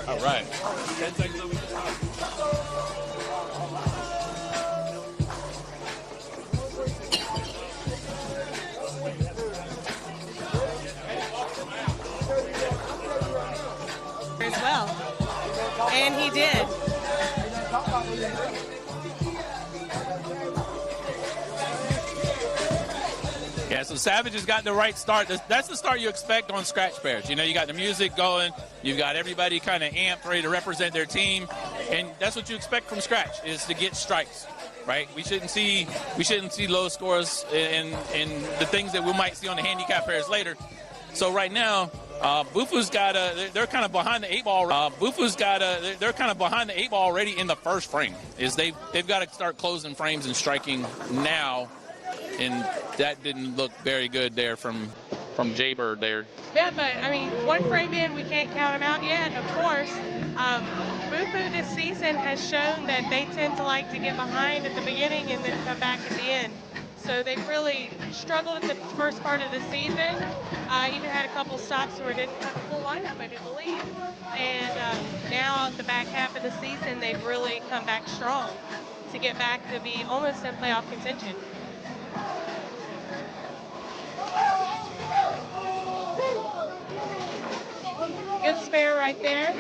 All right. 10 seconds over. As well. And he did. Yeah, so Savage has got the right start. That's the start you expect on scratch pairs. You know, you got the music going, you've got everybody kind of amped, ready to represent their team, and that's what you expect from scratch, is to get strikes, right? We shouldn't see low scores in the things that we might see on the handicap pairs later. So right now, BUFU's they're kind of behind the eight ball. They're kind of behind the eight ball already in the first frame. They've got to start closing frames and striking now. And that didn't look very good there from Jaybird there. Yeah, but I mean, one frame in, we can't count them out yet, of course. BUFU this season has shown that they tend to like to get behind at the beginning and then come back at the end. So they've really struggled in the first part of the season. Even had a couple stops where it didn't have a full lineup, I do believe. And now at the back half of the season, they've really come back strong to get back to be almost in playoff contention. Good spare right there.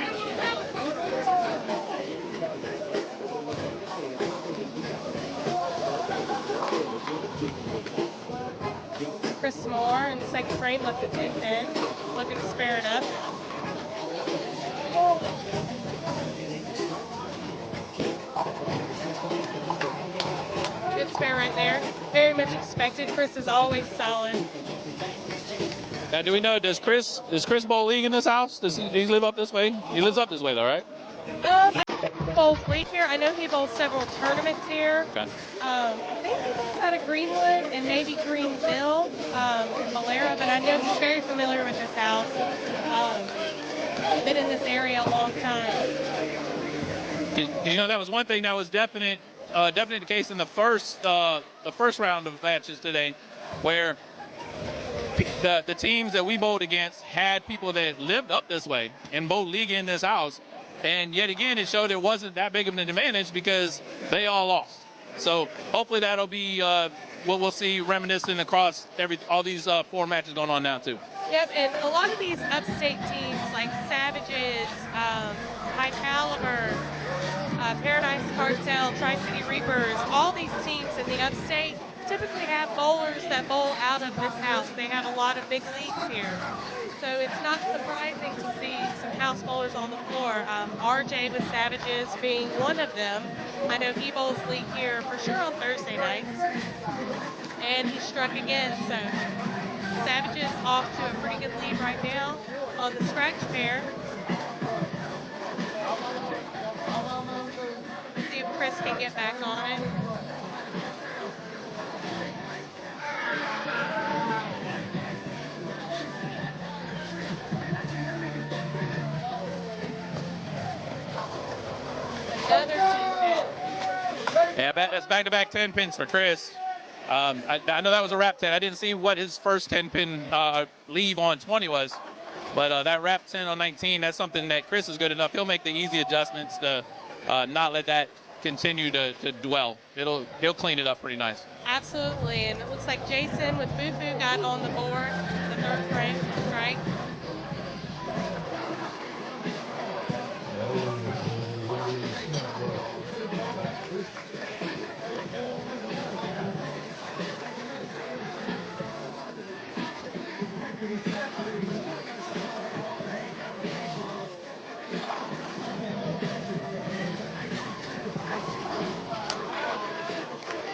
Chris Moore in the second frame left the 10-10, looking to spare it up. Good spare right there. Very much expected. Chris is always solid. Now, do we know, does Chris bowl league in this house? Does he live up this way? He lives up this way, though, right? Bowls league here. I know he bowls several tournaments here. Okay. I think he bowls out of Greenwood and maybe Greenville, Malera, but I know he's very familiar with this house. Been in this area a long time. You know, that was one thing that was definitely the case in the first round of matches today, where the teams that we bowled against had people that lived up this way and bowled league in this house. And yet again, it showed it wasn't that big of an advantage because they all lost. So hopefully that'll be what we'll see reminiscent across all these 4 matches going on now too. Yep, and a lot of these upstate teams like Savages, High Caliber, Paradise Cartel, Tri-City Reapers, all these teams in the upstate typically have bowlers that bowl out of this house. They have a lot of big leagues here. So it's not surprising to see some house bowlers on the floor. RJ with Savages being one of them. I know he bowls league here for sure on Thursday nights. And he struck again. So Savages off to a pretty good lead right now on the scratch pair. See if Chris can get back on it. Another 10-pin. Yeah, that's back-to-back 10 pins for Chris. I know that was a wrap 10. I didn't see what his first 10 pin leave on 20 was, but that wrap 10 on 19, that's something that Chris is good enough. He'll make the easy adjustments to not let that continue to dwell. He'll clean it up pretty nice. Absolutely, and it looks like Jason with BUFU got on the board for the third frame strike.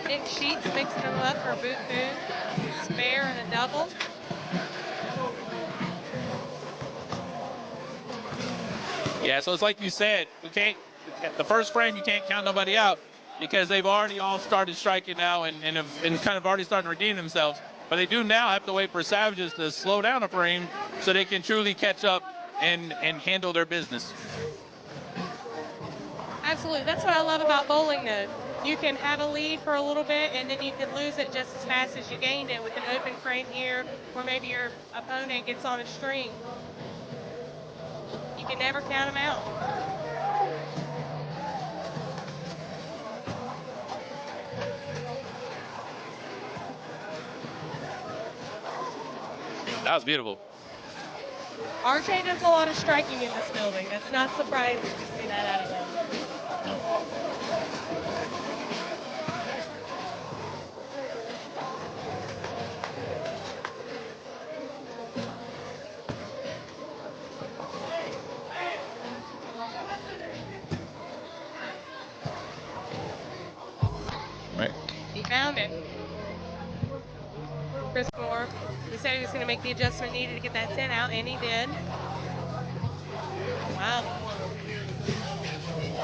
Nick Sheets mixing them up for BUFU, spare and a double. Yeah, so it's like you said, the first frame you can't count nobody out because they've already all started striking now and kind of already starting to redeem themselves. But they do now have to wait for Savages to slow down a frame so they can truly catch up and handle their business. Absolutely, that's what I love about bowling though. You can have a lead for a little bit and then you can lose it just as fast as you gained it with an open frame here, or maybe your opponent gets on a string. You can never count them out. That was beautiful. RJ does a lot of striking in this building. That's not surprising to see that out of him. Right. He found it. Chris Moore, he said he was going to make the adjustment needed to get that 10 out, and he did. Wow.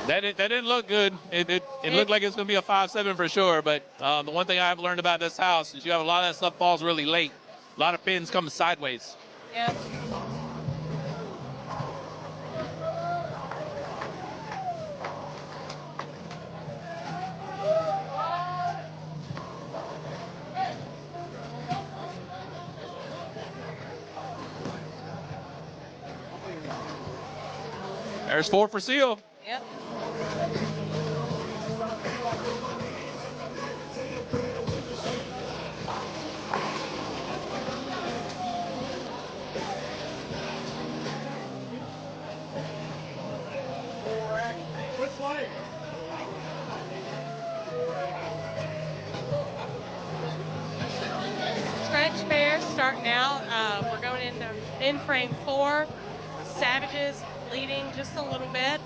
That didn't look good. It looked like it's going to be a 5-7 for sure. But the one thing I've learned about this house is you have a lot of that stuff falls really late. A lot of pins come sideways. Yep. There's 4 for Seal. Yep. Scratch pair starting out. We're going into in frame 4. Savages leading just a little bit.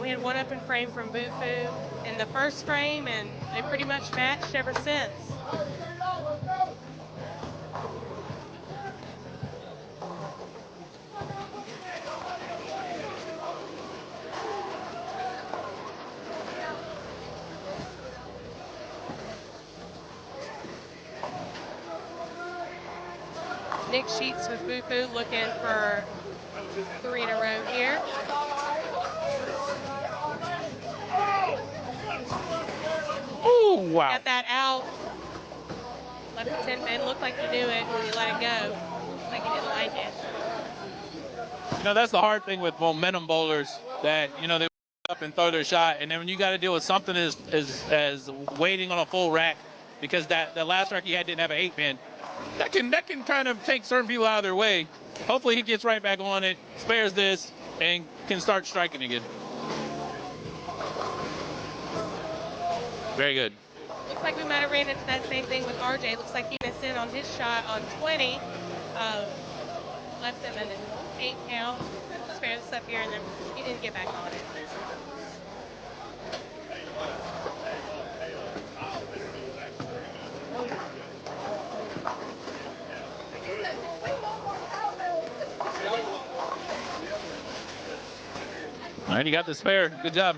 We had one open frame from BUFU in the first frame, and they pretty much matched ever since. Nick Sheets with BUFU looking for 3 in a row here. Oh, wow. Got that out. Left the 10 pin. Looked like he knew it when he let it go. Like he didn't like it. You know, that's the hard thing with momentum bowlers that, they up and throw their shot. And then when you got to deal with something as waiting on a full rack, because that last rack he had didn't have an 8-pin, that can kind of take certain people out of their way. Hopefully he gets right back on it, spares this, and can start striking again. Very good. Looks like we might have ran into that same thing with RJ. Looks like he missed in on his shot on 20. Left him an 8 count. Let's spare this up here, and then he didn't get back on it. All right, you got the spare. Good job.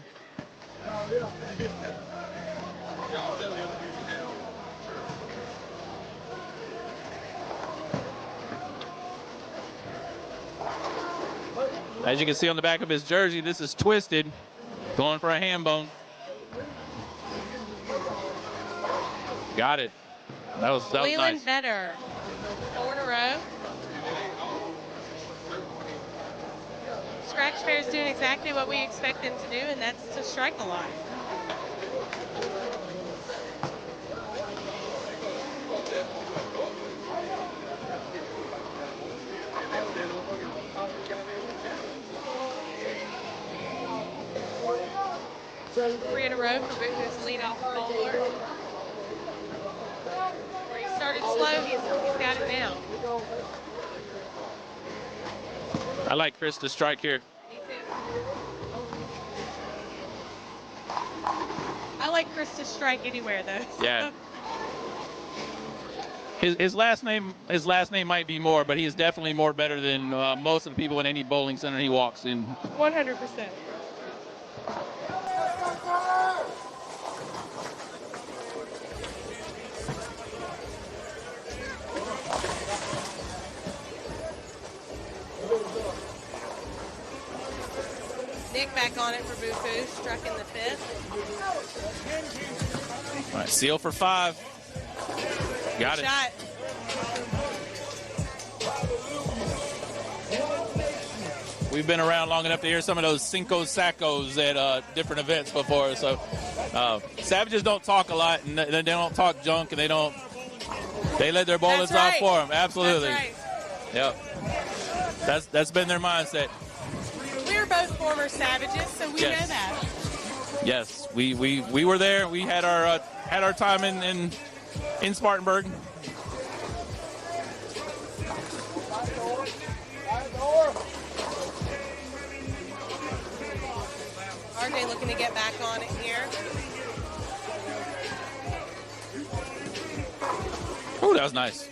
As you can see on the back of his jersey, this is twisted, going for a ham bone. Got it. That was nice. Better. 4 in a row. Scratch Fair is doing exactly what we expect them to do, and that's to strike a lot. Three in a row for BUFU's leadoff bowler. He started slow, he's got it now. I like Chris to strike here. Me too. I like Chris to strike anywhere though. Yeah. His last name might be Moore, but he is definitely more better than most of the people in any bowling center he walks in. 100%. Nick back on it for BUFU, struck in the 5th. All right, Seal for 5. Got it. Shot. We've been around long enough to hear some of those Cinco Sacos at different events before. So Savages don't talk a lot, and they don't talk junk, and they let their bowlers off for them. Absolutely. That's right. Yep. That's been their mindset. We're both former Savages, so we know that. Yes, we were there. We had our time in Spartanburg. RJ looking to get back on it here. Oh, that was nice.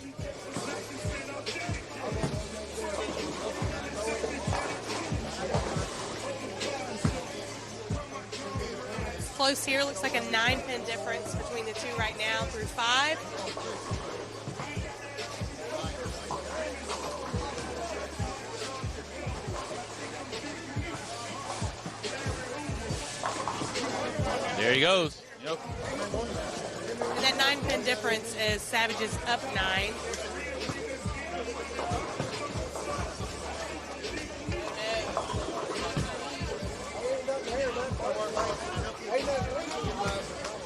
Close here. Looks like a 9-pin difference between the two right now through 5. There he goes. Yep. And that 9-pin difference is Savages up 9.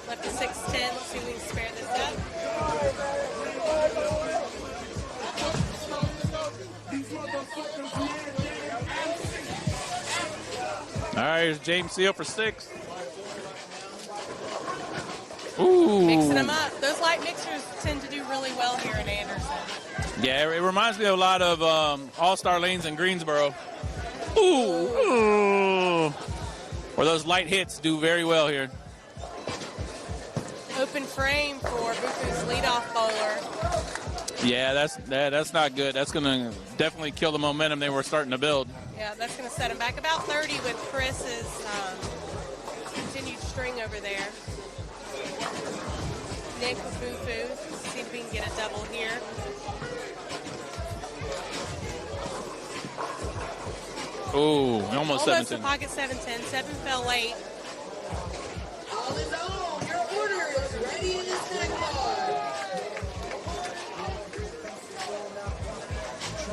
Left to 6-10. Let's see if we can spare this up. All right, here's James Seal for 6. Ooh. Mixing them up. Those light mixers tend to do really well here in Anderson. Yeah, it reminds me of a lot of All-Star lanes in Greensboro. Ooh. Where those light hits do very well here. Open frame for BUFU's leadoff bowler. Yeah, that's not good. That's going to definitely kill the momentum they were starting to build. Yeah, that's going to set him back about 30 with Chris's continued string over there. Nick with BUFU. See if we can get a double here. Ooh, almost 7-10. To pocket 7-10. 7 fell late. Your order is ready in the snack bar.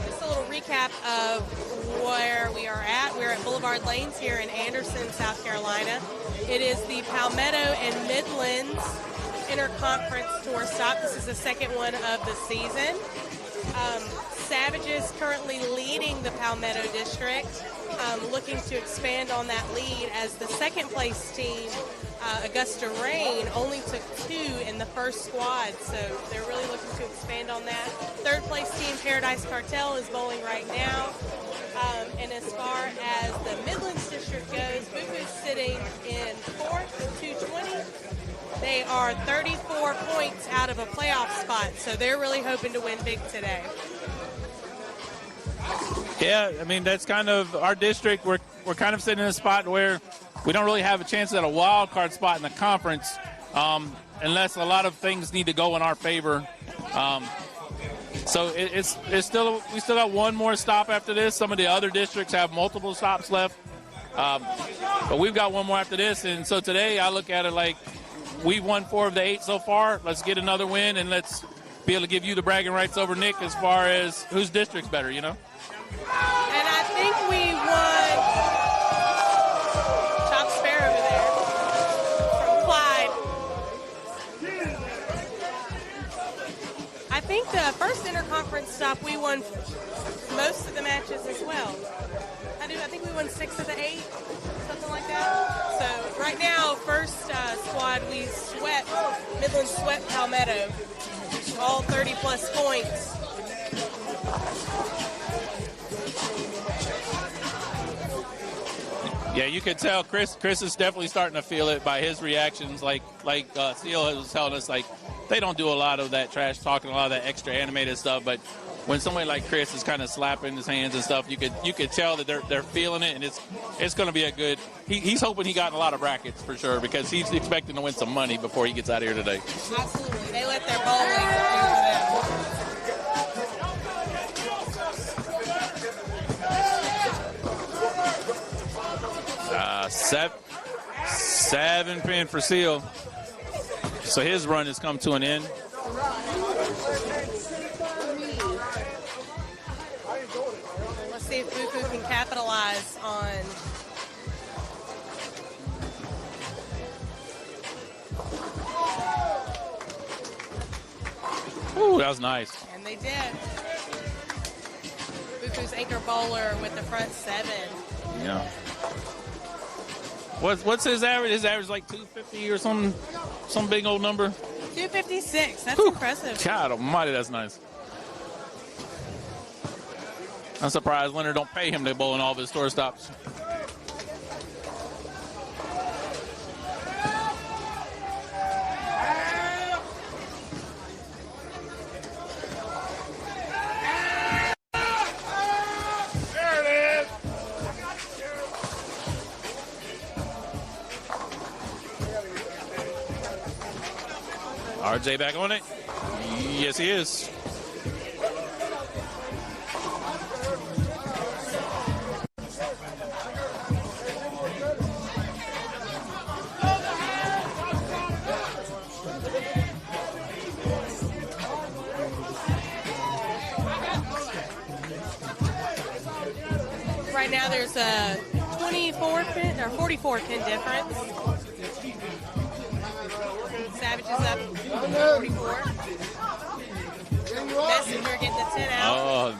Just a little recap of where we are at. We're at Boulevard Lanes here in Anderson, South Carolina. It is the Palmetto and Midlands Interconference Tour Stop. This is the second one of the season. Savages currently leading the Palmetto District, looking to expand on that lead as the second place team Augusta Rain only took 2 in the first squad, so they're really looking to expand on that. Third place team, Paradise Cartel, is bowling right now. And as far as the Midlands district goes, BUFU's sitting in 4th with 220. They are 34 points out of a playoff spot, so they're really hoping to win big today. Yeah, I mean, that's kind of our district. We're kind of sitting in a spot where we don't really have a chance at a wild card spot in the conference unless a lot of things need to go in our favor. So it's still, we still got one more stop after this. Some of the other districts have multiple stops left, but we've got one more after this. And so today I look at it like we've won 4 of the 8 so far. Let's get another win, and let's be able to give you the bragging rights over Nick as far as whose district's better, you know? And I think we won Chop Spare over there from Clyde. I think the first interconference stop we won most of the matches as well. I think we won 6 of the 8, something like that. So right now, first squad, we swept, Midlands swept Palmetto, all 30-plus points. Yeah, you could tell Chris is definitely starting to feel it by his reactions. Like Seal was telling us, like, they don't do a lot of that trash talking, a lot of that extra animated stuff. But when somebody like Chris is kind of slapping his hands and stuff, you could tell that they're feeling it, and it's going to be a good. He's hoping he got a lot of brackets for sure because he's expecting to win some money before he gets out of here today. Absolutely, they let their bowling do for them. 7 pin for Seal. So his run has come to an end. Let's see if BUFU can capitalize on. Ooh, that was nice. And they did. BUFU's anchor bowler with the front 7. Yeah. What's his average? His average like 250 or some big old number. 256. That's Whew. impressive. God almighty, that's nice. I'm surprised Leonard don't pay him to bowl in all of his tour stops. RJ back on it. Yes, he is. Right now there's a 24 pin or 44 pin difference. Savage is up 44. Messenger getting the 10 out. Oh.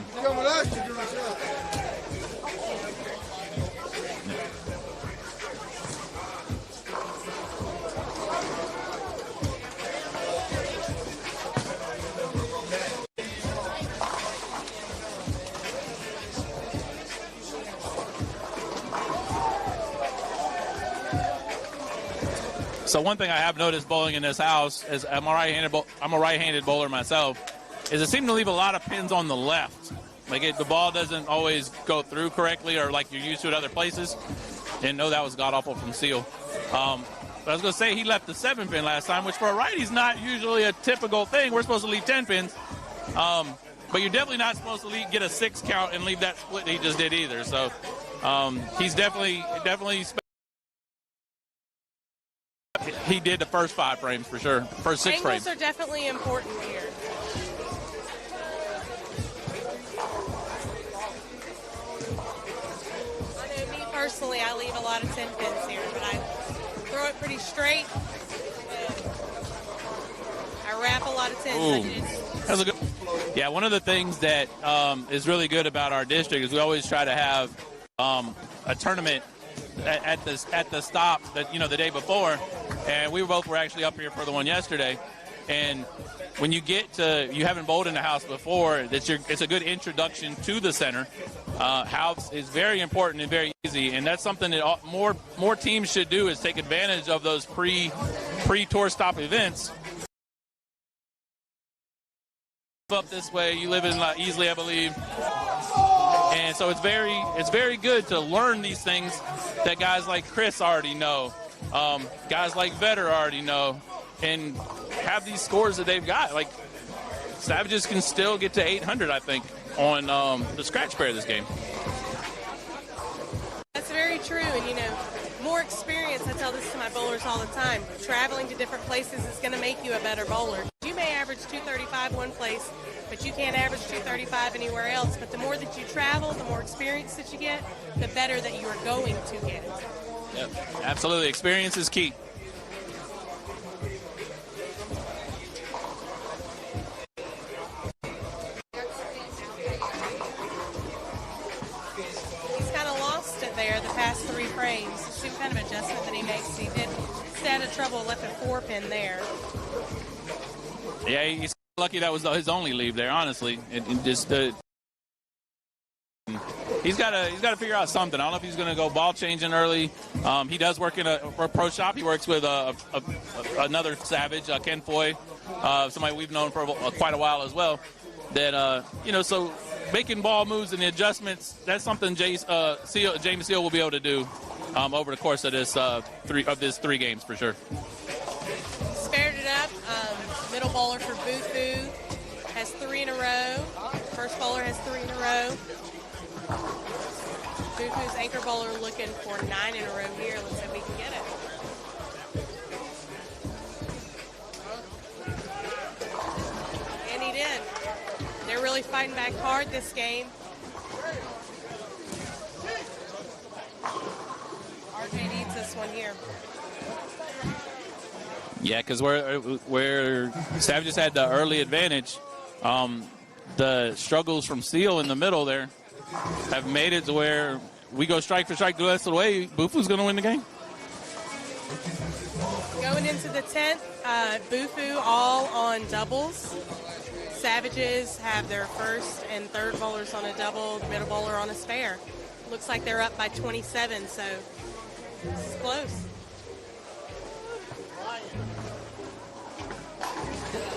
So one thing I have noticed bowling in this house is I'm a right-handed bowler myself, is it seemed to leave a lot of pins on the left. Like the ball doesn't always go through correctly or like you're used to at other places. Didn't know that was god-awful from Seal. But I was going to say he left the 7 pin last time, which for a righty is not usually a typical thing. We're supposed to leave 10 pins. But you're definitely not supposed to get a 6 count and leave that split that he just did either. So he's definitely he did the first 5 frames for sure. First 6 frames. Angles are definitely important here. I know me personally, I leave a lot of 10 pins here, but I throw it pretty straight. I wrap a lot of 10s. Ooh. That's a good. Yeah, one of the things that is really good about our district is we always try to have a tournament at the stop that the day before, and we were actually up here for the one yesterday. And when you haven't bowled in the house before, it's a good introduction to the center. House is very important and very easy, and that's something that more teams should do, is take advantage of those pre-tour stop events. Up this way, you live in Easley, I believe, and so it's very good to learn these things that guys like Chris already know, guys like Vetter already know, and have these scores that they've got. Like, Savages can still get to 800, I think, on the scratch pair this game. That's very true, and more experience. I tell this to my bowlers all the time. Traveling to different places is going to make you a better bowler. You may average 235 one place, but you can't average 235 anywhere else. But the more that you travel, the more experience that you get, the better that you are going to get. Yep, absolutely. Experience is key. There the past 3 frames. See what kind of adjustment that he makes. He did stay out of trouble, left a 4-pin there. Yeah, he's lucky that was his only leave there, honestly. He's got to figure out something. I don't know if he's going to go ball changing early. He does work in a pro shop. He works with another Savage, Ken Foy, somebody we've known for quite a while as well. That so making ball moves and the adjustments, that's something James Seal will be able to do over the course of this 3 games for sure. Spared it up. Middle bowler for BUFU has 3 in a row. First bowler has 3 in a row. BUFU's anchor bowler looking for 9 in a row here. Let's see if we can get it. And he did. They're really fighting back hard this game. RJ needs this one here. Yeah, because where Savages had the early advantage, the struggles from Seal in the middle there have made it to where we go strike for strike the rest of the way. BUFU's going to win the game. Going into the 10th, BUFU all on doubles. Savages have their first and third bowlers on a double, the middle bowler on a spare. Looks like they're up by 27, so this is close.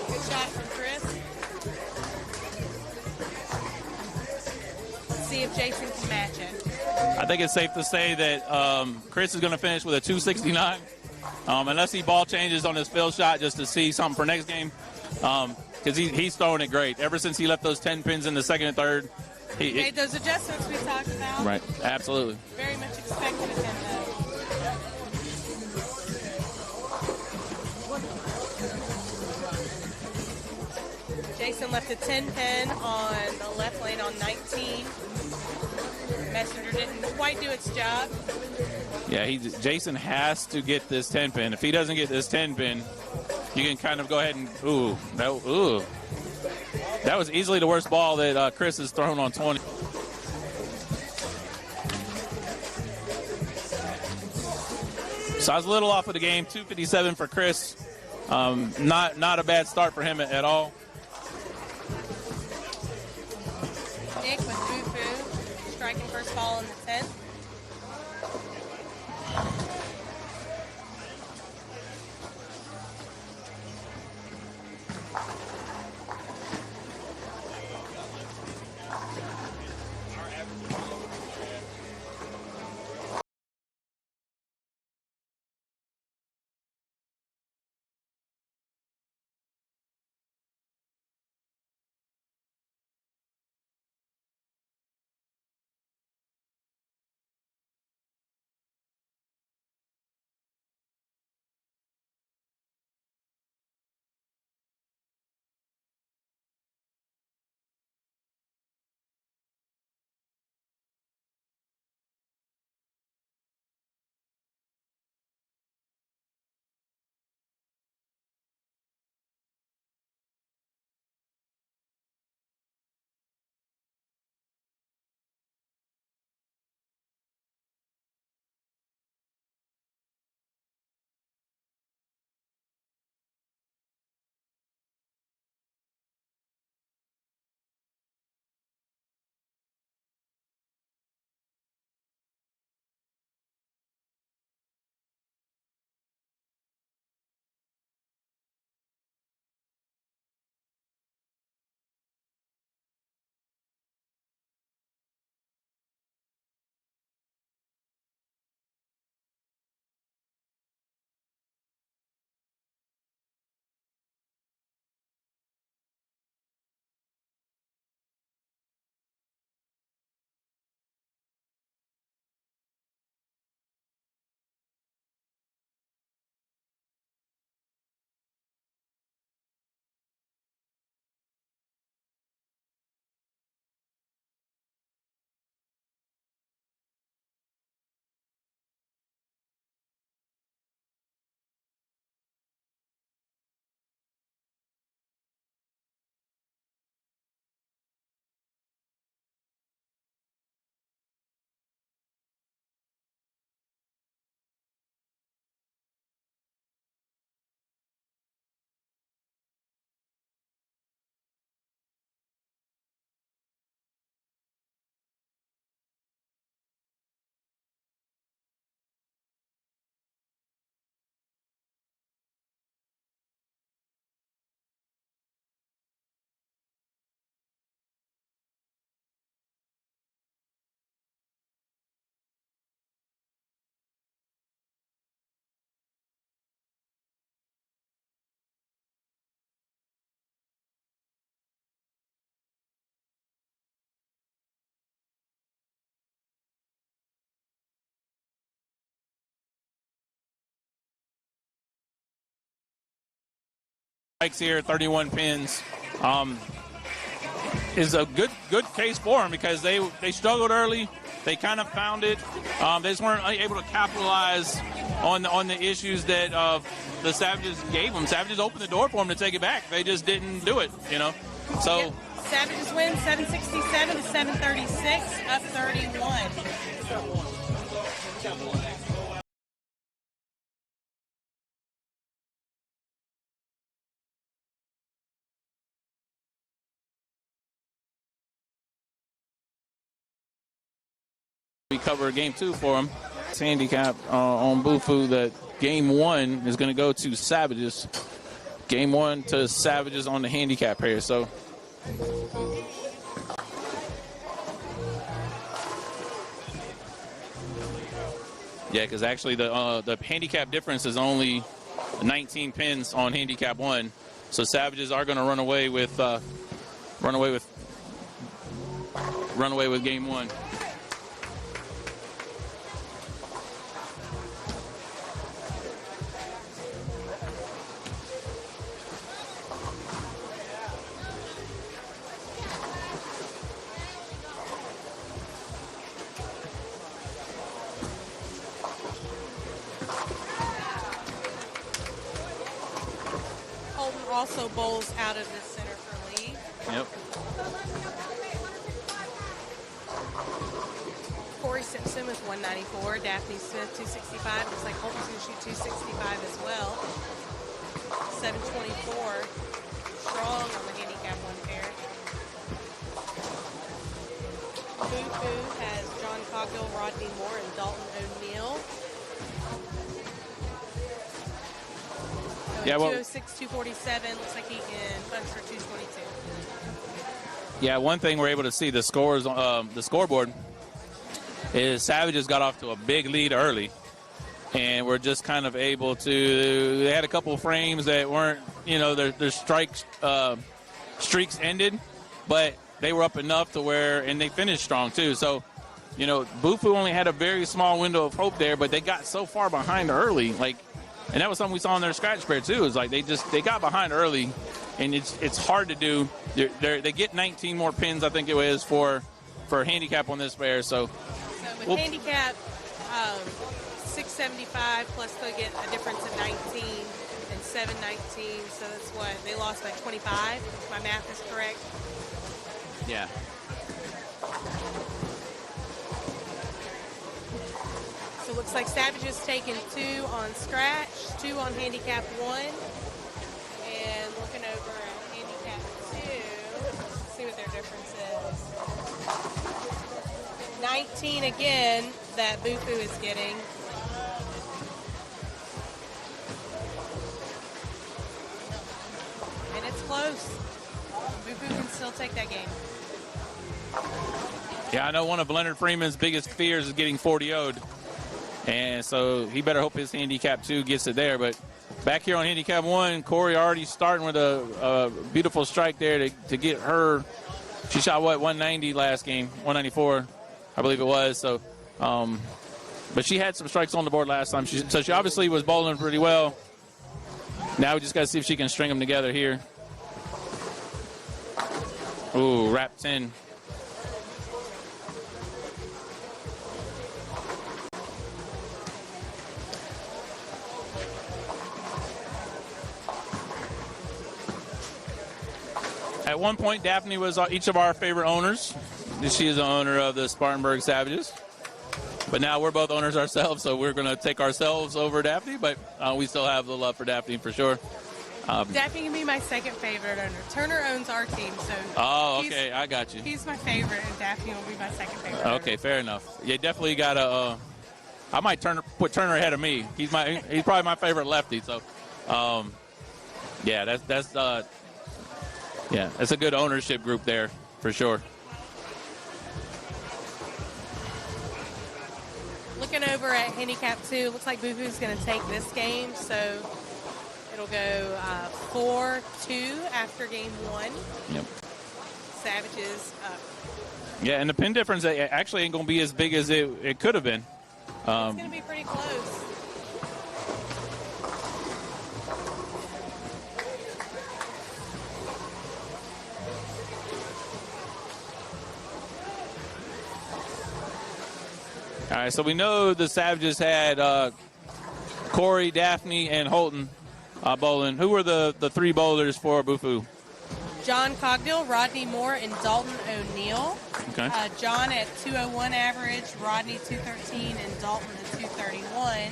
Good shot from Chris. Let's see if Jason can match it. I think it's safe to say that Chris is going to finish with a 269, unless he ball changes on his field shot just to see something for next game. Because he's throwing it great. Ever since he left those 10 pins in the second and third. He made those adjustments we talked about. Right, absolutely. Very much expected of him, though. Jason left a 10 pin on the left lane on 19. Messenger didn't quite do its job. Yeah, Jason has to get this 10 pin. If he doesn't get this 10 pin, you can kind of go ahead and that was easily the worst ball that Chris has thrown on 20. So I was a little off of the game. 257 for Chris. Not a bad start for him at all. Nick with BUFU striking first ball in the 10th. strikes here, 31 pins. Is a good case for them because they struggled early. They kind of found it. They just weren't able to capitalize on the issues that the Savages gave them. Savages opened the door for them to take it back. They just didn't do it, you know. So yep. Savages win 767 to 736, up 31. we cover game 2 for them. It's handicap on BUFU that game 1 is going to go to Savages. Game 1 to Savages on the handicap here. So yeah, because actually the handicap difference is only 19 pins on handicap 1. So Savages are going to run away with game 1. Also bowls out of the center for lead. Yep. Corey Simpson with 194. Daphne Smith 265. Looks like Holton's going to shoot 265 as well. 724. Strong on the handicap 1 pair. BUFU has John Coggill, Rodney Moore, and Dalton O'Neill. Yeah, well, 206, 247. Looks like he can punch for 222. Yeah, one thing we're able to see the scores, the scoreboard, is Savages got off to a big lead early, and we're just kind of able to. They had a couple of frames that weren't, you know, their streaks ended, but they were up enough to where, and they finished strong too. So, you know, BUFU only had a very small window of hope there, but they got so far behind early, like. And that was something we saw in their scratch pair too. Is like they got behind early, and it's hard to do. They get 19 more pins, I think it was for handicap on this pair. So with handicap 675 plus they'll get a difference of 19 and 719. So that's what they lost by 25. If my math is correct. Yeah. So it looks like Savages taking 2 on scratch, 2 on handicap 1, and looking over at handicap 2, let's see what their difference is. 19 again that BUFU is getting. And it's close. BUFU can still take that game. Yeah, I know one of Leonard Freeman's biggest fears is getting 40-0'd. And so he better hope his handicap 2 gets it there. But back here on handicap 1, Corey already starting with a beautiful strike there to get her. She shot, 190 last game, 194, I believe it was. So, but she had some strikes on the board last time. So she obviously was bowling pretty well. Now we just got to see if she can string them together here. Ooh, wrap 10. At one point, Daphne was each of our favorite owners. She is the owner of the Spartanburg Savages. But now we're both owners ourselves, so we're going to take ourselves over Daphne. But we still have the love for Daphne for sure. Daphne can be my second favorite owner. Turner owns our team, so. Oh, okay, I got you. He's my favorite, and Daphne will be my second favorite. Okay, fair enough. You definitely got to. I might put Turner ahead of me. He's probably my favorite lefty. So, yeah, that's a good ownership group there for sure. Looking over at handicap 2, looks like BUFU's going to take this game, so it'll go 4-2 after game 1. Yep. Savages up. Yeah, and the pin difference actually ain't going to be as big as it could have been. It's going to be pretty close. right, so we know the Savages had Corey, Daphne, and Holton bowling. Who were the 3 bowlers for BUFU? John Cogdill, Rodney Moore, and Dalton O'Neill. Okay. John at 201 average, Rodney 213, and Dalton at 231.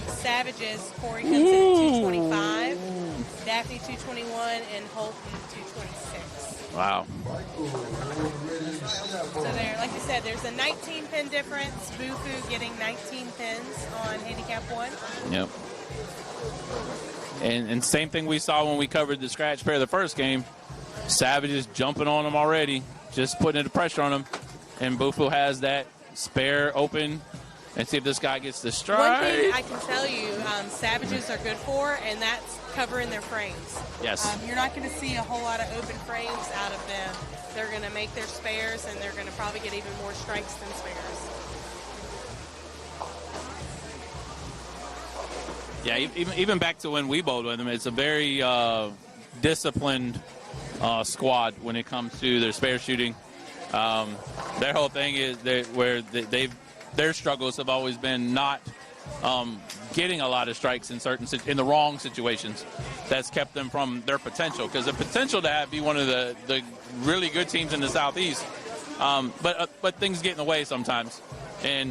Savages, Corey comes in at 225, Daphne 221, and Holton 226. Wow. So there, like you said, there's a 19-pin difference. BUFU getting 19 pins on handicap 1. Yep. And same thing we saw when we covered the scratch pair the first game. Savages jumping on them already, just putting the pressure on them. And BUFU has that spare open. And see if this guy gets the strike. One thing I can tell you, Savages are good for, and that's covering their frames. Yes. You're not going to see a whole lot of open frames out of them. They're going to make their spares, and they're going to probably get even more strikes than spares. Yeah, even back to when we bowled with them, it's a very disciplined squad when it comes to their spare shooting. Their whole thing is their struggles have always been not getting a lot of strikes in the wrong situations. That's kept them from their potential, because the potential to be one of the really good teams in the Southeast. But things get in the way sometimes,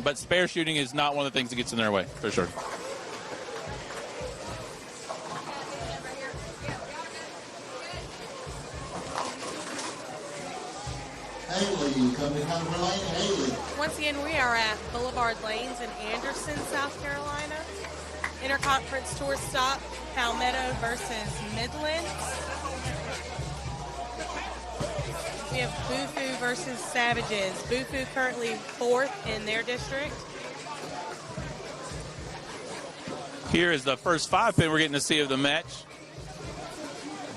but spare shooting is not one of the things that gets in their way for sure. Haley coming down the lane. Haley. Once again, we are at Boulevard Lanes in Anderson, South Carolina. Interconference tour stop, Palmetto versus Midlands. We have BUFU versus Savages. BUFU currently 4th in their district. Here is the first 5-pin we're getting to see of the match.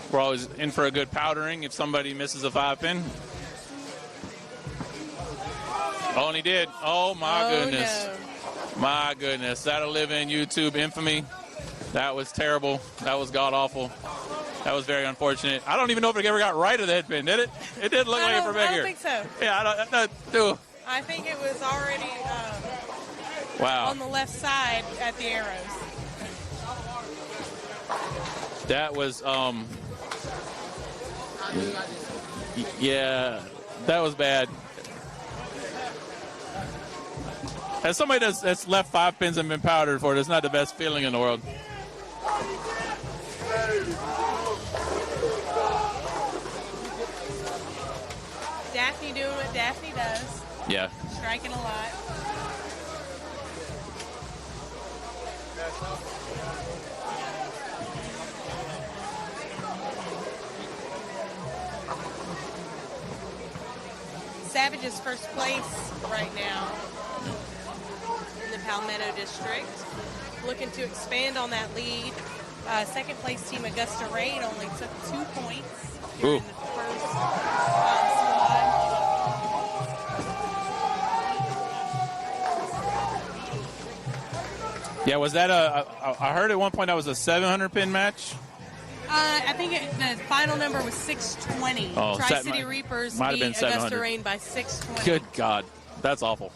We're always in for a good powdering if somebody misses a 5-pin. Oh, and he did. Oh, my goodness. No. My goodness. That'll live in YouTube infamy. That was terrible. That was god-awful. That was very unfortunate. I don't even know if it ever got right of the head pin, did it? It didn't look like it from back here. I don't think so. Yeah, I think it was already wow. on the left side at the arrows. That was, yeah, that was bad. As somebody that's left 5 pins and been powdered for it, it's not the best feeling in the world. Daphne doing what Daphne does. Yeah. Striking a lot. Savage's first place right now in the Palmetto district. Looking to expand on that lead. Second place team Augusta Rain only took 2 points during the first squad. Yeah, was that I heard at one point that was a 700-pin match? I think the final number was 620. Oh, Tri-City Reapers might have beat been Augusta 700. Rain by 620. Good God. That's awful.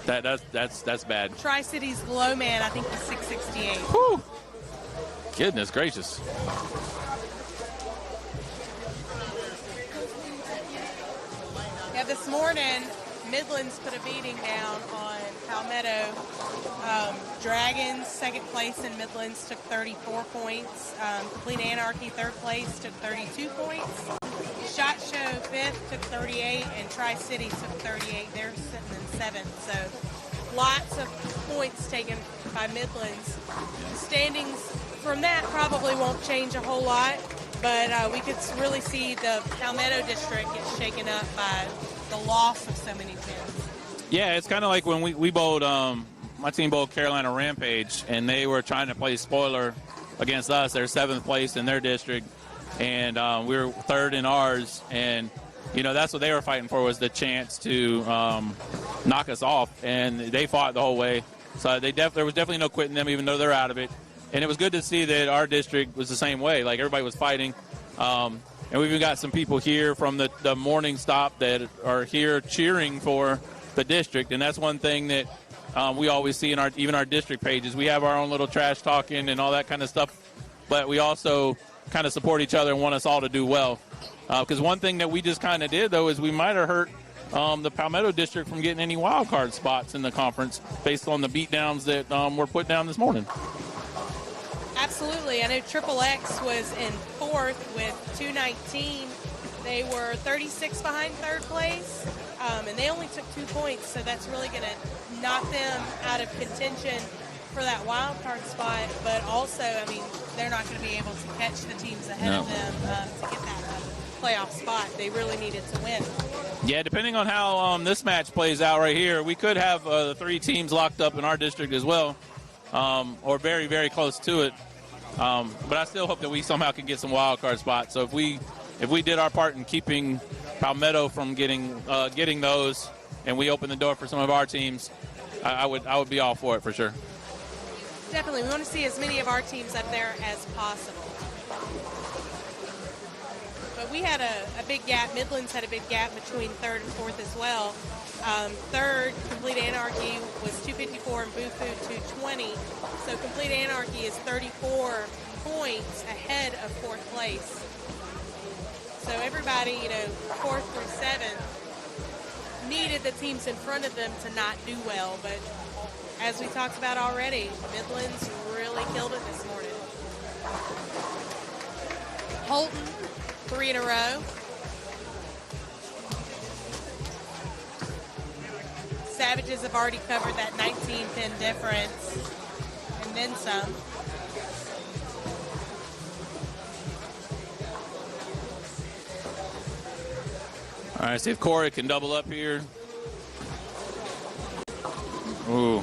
That's bad. Tri-City's low man, I think, was 668. Whew. Goodness gracious. Yeah, this morning, Midlands put a beating down on Palmetto. Dragons, second place in Midlands, took 34 points. Complete Anarchy, third place, took 32 points. Shot Show, fifth, took 38, and Tri-City took 38. They're sitting in seventh, so lots of points taken by Midlands. Standings from that probably won't change a whole lot, but we could really see the Palmetto district get shaken up by the loss of so many pins. Yeah, it's kind of like when we bowled, my team bowled Carolina Rampage, and they were trying to play spoiler against us. They're 7th place in their district, and we were 3rd in ours. And, you know, that's what they were fighting for, was the chance to knock us off. And they fought the whole way. So there was definitely no quitting them, even though they're out of it. And it was good to see that our district was the same way. Like, everybody was fighting. And we've even got some people here from the morning stop that are here cheering for the district, and that's one thing that we always see in even our district pages. We have our own little trash talking and all that kind of stuff, but we also kind of support each other and want us all to do well. Because one thing that we just kind of did, though, is we might have hurt the Palmetto district from getting any wild card spots in the conference based on the beatdowns that were put down this morning. Absolutely. I know Triple X was in fourth with 219. They were 36 behind third place, and they only took 2 points, so that's really going to knock them out of contention for that wild card spot. But also, I mean, they're not going to be able to catch the teams ahead of them to get that playoff spot. They really needed to win. Yeah, depending on how this match plays out right here, we could have the 3 teams locked up in our district as well, or very, very close to it. But I still hope that we somehow can get some wild card spots. So if we did our part in keeping Palmetto from getting those, and we open the door for some of our teams, I would be all for it for sure. Definitely, we want to see as many of our teams up there as possible. But we had a big gap. Midlands had a big gap between third and fourth as well. Third, Complete Anarchy was 254 and BUFU 220. So Complete Anarchy is 34 points ahead of fourth place. So everybody, fourth through seventh, needed the teams in front of them to not do well. But as we talked about already, Midlands really killed it this morning. Holton, 3 in a row. Savages have already covered that 19-pin difference and then some. All right, see if Corey can double up here. Ooh.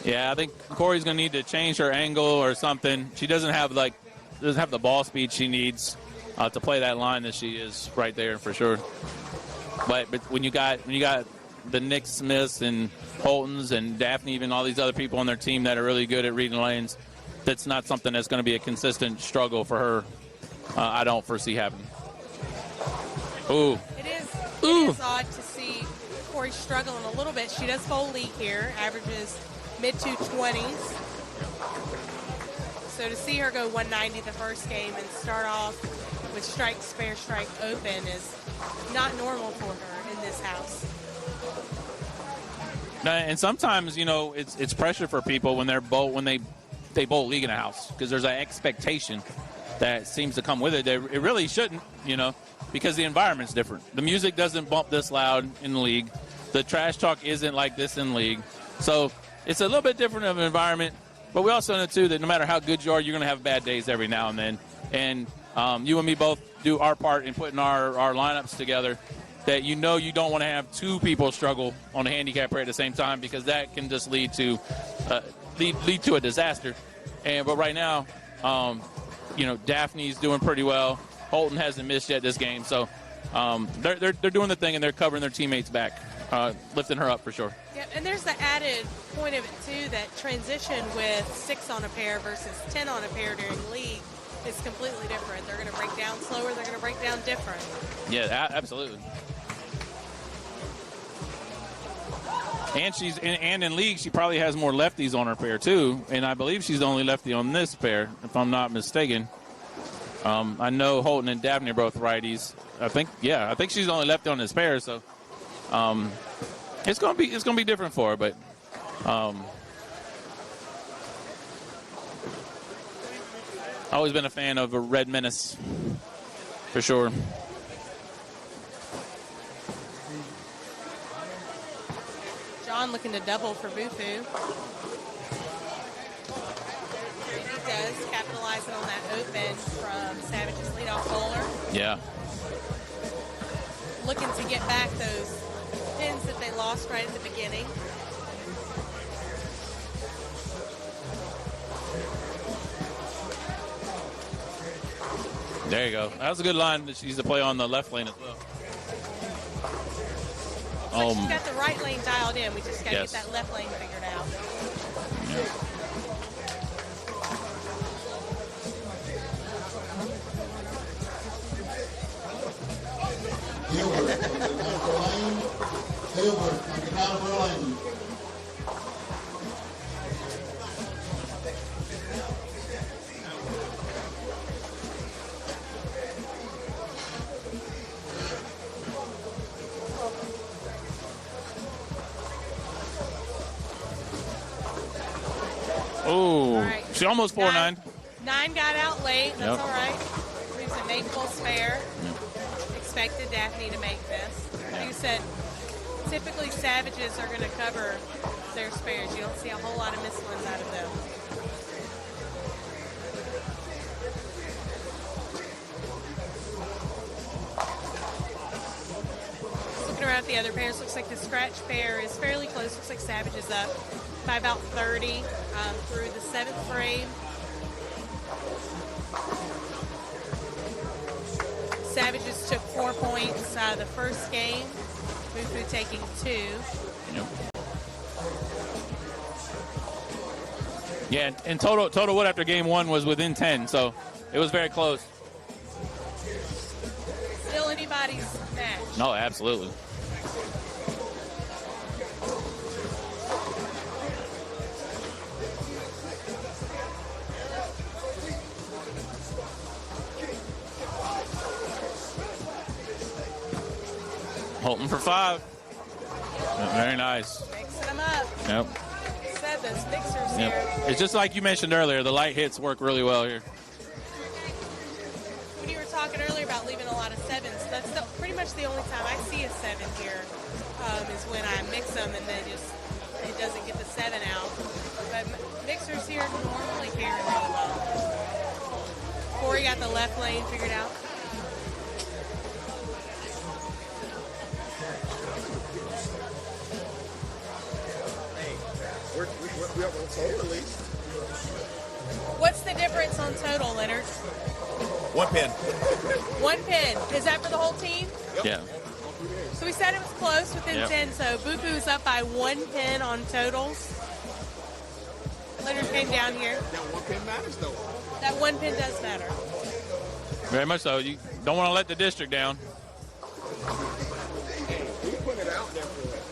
Yeah, I think Corey's going to need to change her angle or something. She doesn't have the ball speed she needs to play that line that she is right there for sure. But when you got the Nick Smiths and Holtons and Daphne, even all these other people on their team that are really good at reading lanes, that's not something that's going to be a consistent struggle for her. I don't foresee happening. Ooh. It is odd to see Corey struggling a little bit. She does bowl league here, averages mid-220s. So to see her go 190 the first game and start off with strike, spare, strike, open is not normal for her in this house. And sometimes, it's pressure for people when they bowl league in a house, because there's an expectation that seems to come with it. It really shouldn't, because the environment's different. The music doesn't bump this loud in the league. The trash talk isn't like this in league. So it's a little bit different of an environment. But we also know, too, that no matter how good you are, you're going to have bad days every now and then. And you and me both do our part in putting our lineups together, that you don't want to have 2 people struggle on a handicap rate at the same time, because that can just lead to a disaster. But right now, Daphne's doing pretty well. Holton hasn't missed yet this game. So they're doing the thing, and they're covering their teammates back, lifting her up for sure. Yeah, and there's the added point of it, too, that transition with 6 on a pair versus 10 on a pair during league is completely different. They're going to break down slower. They're going to break down different. Yeah, absolutely. And in league, she probably has more lefties on her pair, too. And I believe she's the only lefty on this pair, if I'm not mistaken. I know Holton and Daphne are both righties. I think she's the only lefty on this pair. So it's gonna be different for her. But always been a fan of a Red Menace for sure. John looking to double for BUFU. He does, capitalizing on that open from Savage's leadoff bowler. Yeah. Looking to get back those pins that they lost right at the beginning. There you go. That was a good line that she needs to play on the left lane as well. So she's got the right lane dialed in. We just got to get that left lane figured out. Gilbert from the left lane, 2. Gilbert from the Caliber Lane. Oh, right. she almost 4-9. 9 got out late. That's Yep. all right. Leaves a make full spare. Expected Daphne to make this. Like you said, typically Savages are going to cover their spares. You don't see a whole lot of missed ones out of them. Looking around at the other pairs, looks like the scratch pair is fairly close. Looks like Savage is up by about 30 through the 7th frame. Savages took 4 points the first game. BUFU taking 2. Yep. Yeah, and total wood after game 1 was within 10, so it was very close. Still anybody's match. No, absolutely. Holton for 5. Very nice. Mixing them up. Yep. Said those mixers Yep. here. It's just like you mentioned earlier. The light hits work really well here. When you were talking earlier about leaving a lot of 7s, that's pretty much the only time I see a 7 here is when I mix them and then it doesn't get the 7 out. But mixers here normally carry really well. Corey got the left lane figured out. We have on total at least. What's the difference on total, Leonard? 1 pin. 1 pin. Is that for the whole team? Yeah. So we said it was close within Yep. 10, so BUFU is up by 1 pin on totals. Leonard came down here. That 1 pin matters though. That 1 pin does matter. Very much so. You don't want to let the district down. We put it out there for it.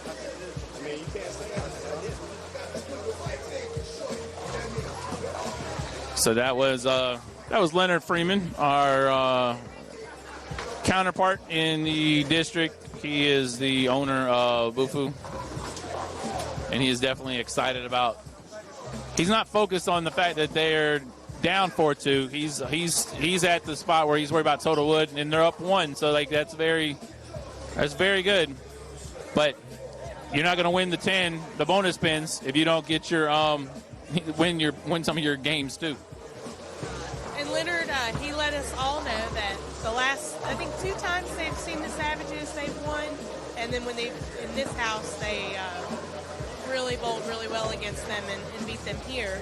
I mean, you can't say that. So that was Leonard Freeman, our counterpart in the district. He is the owner of BUFU, and he is definitely excited about. He's not focused on the fact that they're down 4-2. He's at the spot where he's worried about total wood, and they're up 1. So like that's very good. But you're not going to win the bonus pins if you don't get your win some of your games too. And Leonard, he let us all know that the last, I think 2 times they've seen the Savages, they've won. And then when they, in this house, they really bowled really well against them and beat them here.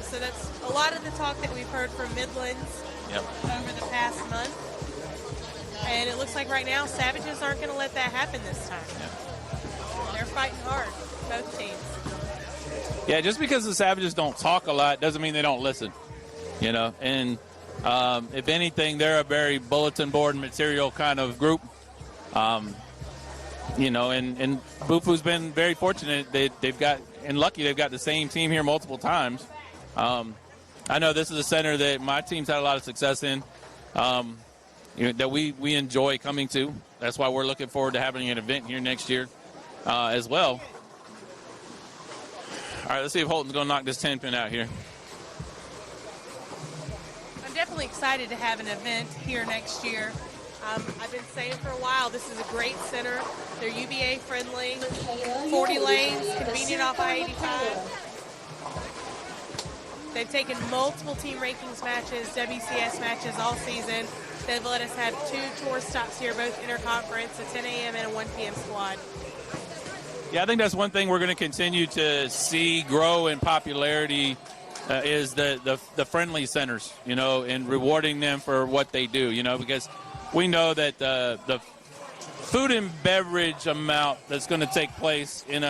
So that's a lot of the talk that we've heard from Midlands over the past month. And it looks like right now Savages aren't going to let that happen this time. They're fighting hard, both teams. Yeah, just because the Savages don't talk a lot doesn't mean they don't listen. You know, and if anything, they're a very bulletin board material kind of group. You know, and BUFU's been very fortunate. They've got, and lucky they've got the same team here multiple times. I know this is a center that my team's had a lot of success in, that we enjoy coming to. That's why we're looking forward to having an event here next year as well. All right, let's see if Holton's going to knock this 10 pin out here. I'm definitely excited to have an event here next year. I've been saying for a while, this is a great center. They're UBA friendly, 40 lanes, convenient off I-85. They've taken multiple team rankings matches, WCS matches all season. They've let us have 2 tour stops here, both interconference, a 10 a.m. and a 1 p.m. squad. Yeah, I think that's one thing we're going to continue to see grow in popularity is the friendly centers, you know, and rewarding them for what they do, you know, because we know that the food and beverage amount that's going to take place in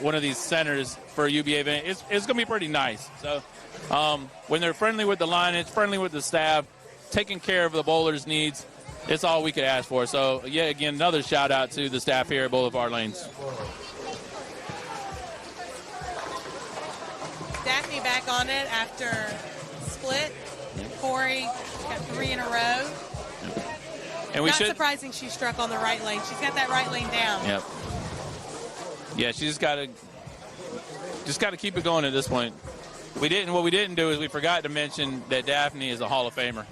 one of these centers for a UBA event is going to be pretty nice. So when they're friendly with the lineage, friendly with the staff, taking care of the bowlers' needs, it's all we could ask for. So, yeah, again, another shout-out to the staff here at Boulevard Lanes. Daphne back on it after split. Corey got 3 in a row. And we Not surprising she struck on the right lane. She's got that right lane down. Yep. Yeah, she's got to keep it going at this point. What we didn't do is we forgot to mention that Daphne is a Hall of Famer.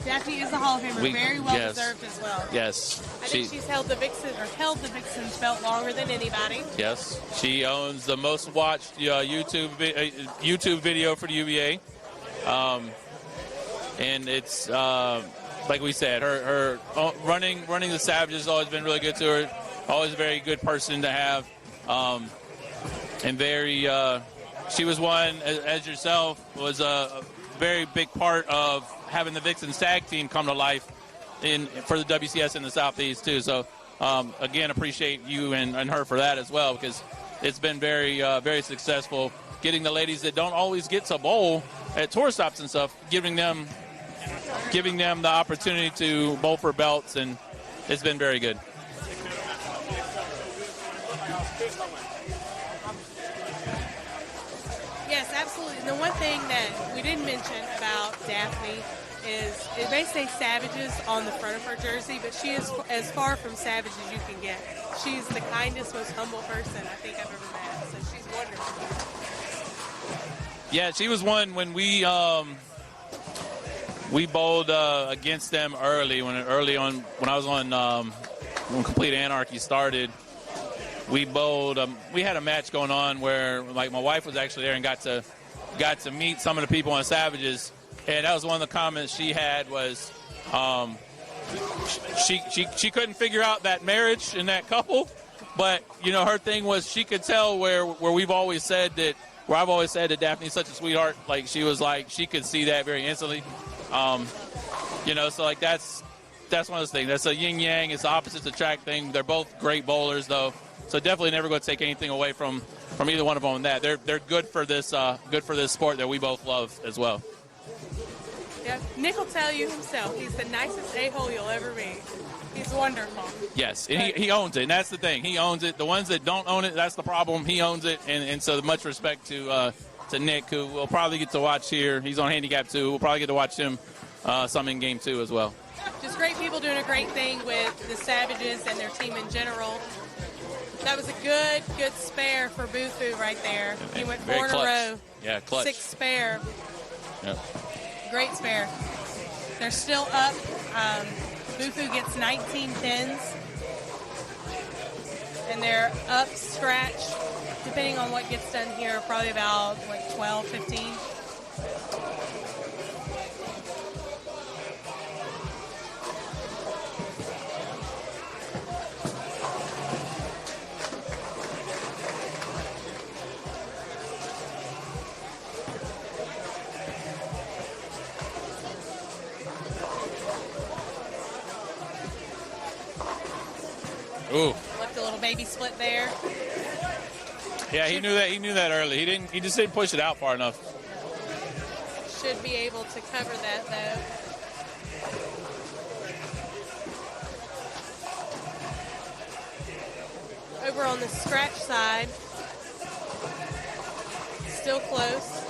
Daphne is a Hall of Famer, very well deserved as well. Yes. I think she's held the Vixen's belt longer than anybody. Yes. She owns the most watched YouTube video for the UBA. And it's like we said, her running the Savages has always been really good to her. Always a very good person to have. And very she was one, as yourself, was a very big part of having the Vixens tag team come to life for the WCS in the Southeast too. So again, appreciate you and her for that as well, because it's been very very successful getting the ladies that don't always get to bowl at tour stops and stuff, giving them the opportunity to bowl for belts, and it's been very good. Yes, absolutely. And the one thing that we didn't mention about Daphne is it may say Savages on the front of her jersey, but she is as far from Savage as you can get. She's the kindest, most humble person I think I've ever met. So she's wonderful. Yeah, she was one when we bowled against them early on when I was on when Complete Anarchy started. We bowled. We had a match going on where, like, my wife was actually there and got to meet some of the people on Savages, and that was one of the comments she had was, she couldn't figure out that marriage in that couple, but her thing was she could tell where I've always said that Daphne's such a sweetheart. Like, she was like, she could see that very instantly. So like that's one of those things. That's a yin yang. It's the opposites attract thing. They're both great bowlers though. So definitely never going to take anything away from either one of them on that. They're good for this sport that we both love as well. Yeah, Nick will tell you himself. He's the nicest a-hole you'll ever meet. He's wonderful. Yes, and he owns it, and that's the thing. He owns it. The ones that don't own it, that's the problem. He owns it, and so much respect to Nick, who we'll probably get to watch here. He's on handicap 2. We'll probably get to watch him some in game 2 as well. Just great people doing a great thing with the Savages and their team in general. That was a good spare for BUFU right there. He went 4 in a row. Yeah, clutch. 6 spare. Yep. Great spare. They're still up. BUFU gets 19 pins. And they're up scratch, depending on what gets done here, probably about 12, 15. Ooh. Left a little baby split there. Yeah, he knew that early. He just didn't push it out far enough. Should be able to cover that though. Over on the scratch side, still close.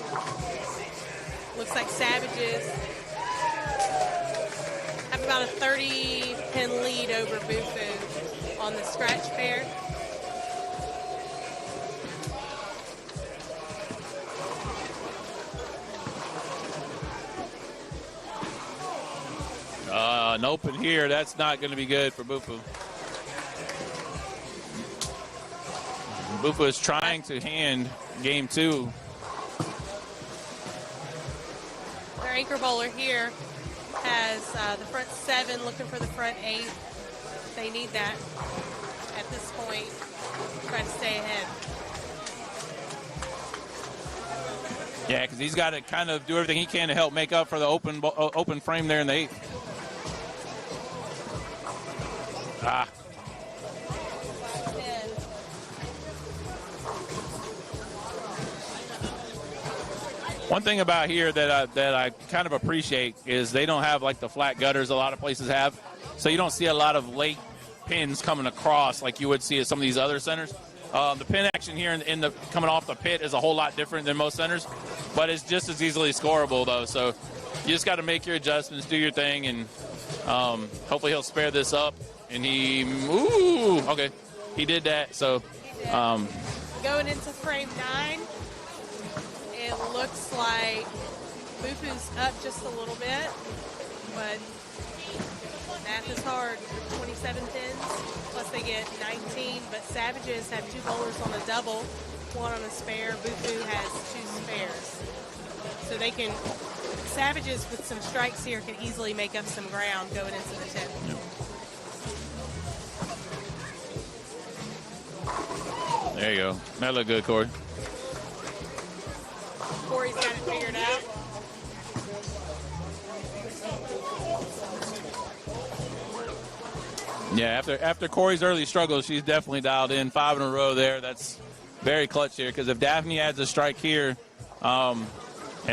Looks like Savages have about a 30-pin lead over BUFU on the scratch pair. An open here, that's not going to be good for BUFU. BUFU is trying to hand game 2. Their anchor bowler here has the front 7 looking for the front 8. They need that at this point. Try to stay ahead. Yeah, because he's got to kind of do everything he can to help make up for the open frame there in the 8th. Ah. One thing about here that I kind of appreciate is they don't have like the flat gutters a lot of places have, so you don't see a lot of late pins coming across like you would see at some of these other centers. The pin action here in the coming off the pit is a whole lot different than most centers, but it's just as easily scoreable though. So you just got to make your adjustments, do your thing, and hopefully he'll spare this up. And he did that. So going into frame 9, it looks like BUFU's up just a little bit, but math is hard. 27 pins, plus they get 19, but Savages have 2 bowlers on a double, 1 on a spare. BUFU has 2 spares. So they can, Savages with some strikes here can easily make up some ground going into the 10th. Yep. There you go. That looked good, Corey. Corey's got it figured out. Yeah, after Corey's early struggles, she's definitely dialed in 5 in a row there. That's very clutch here, because if Daphne adds a strike here and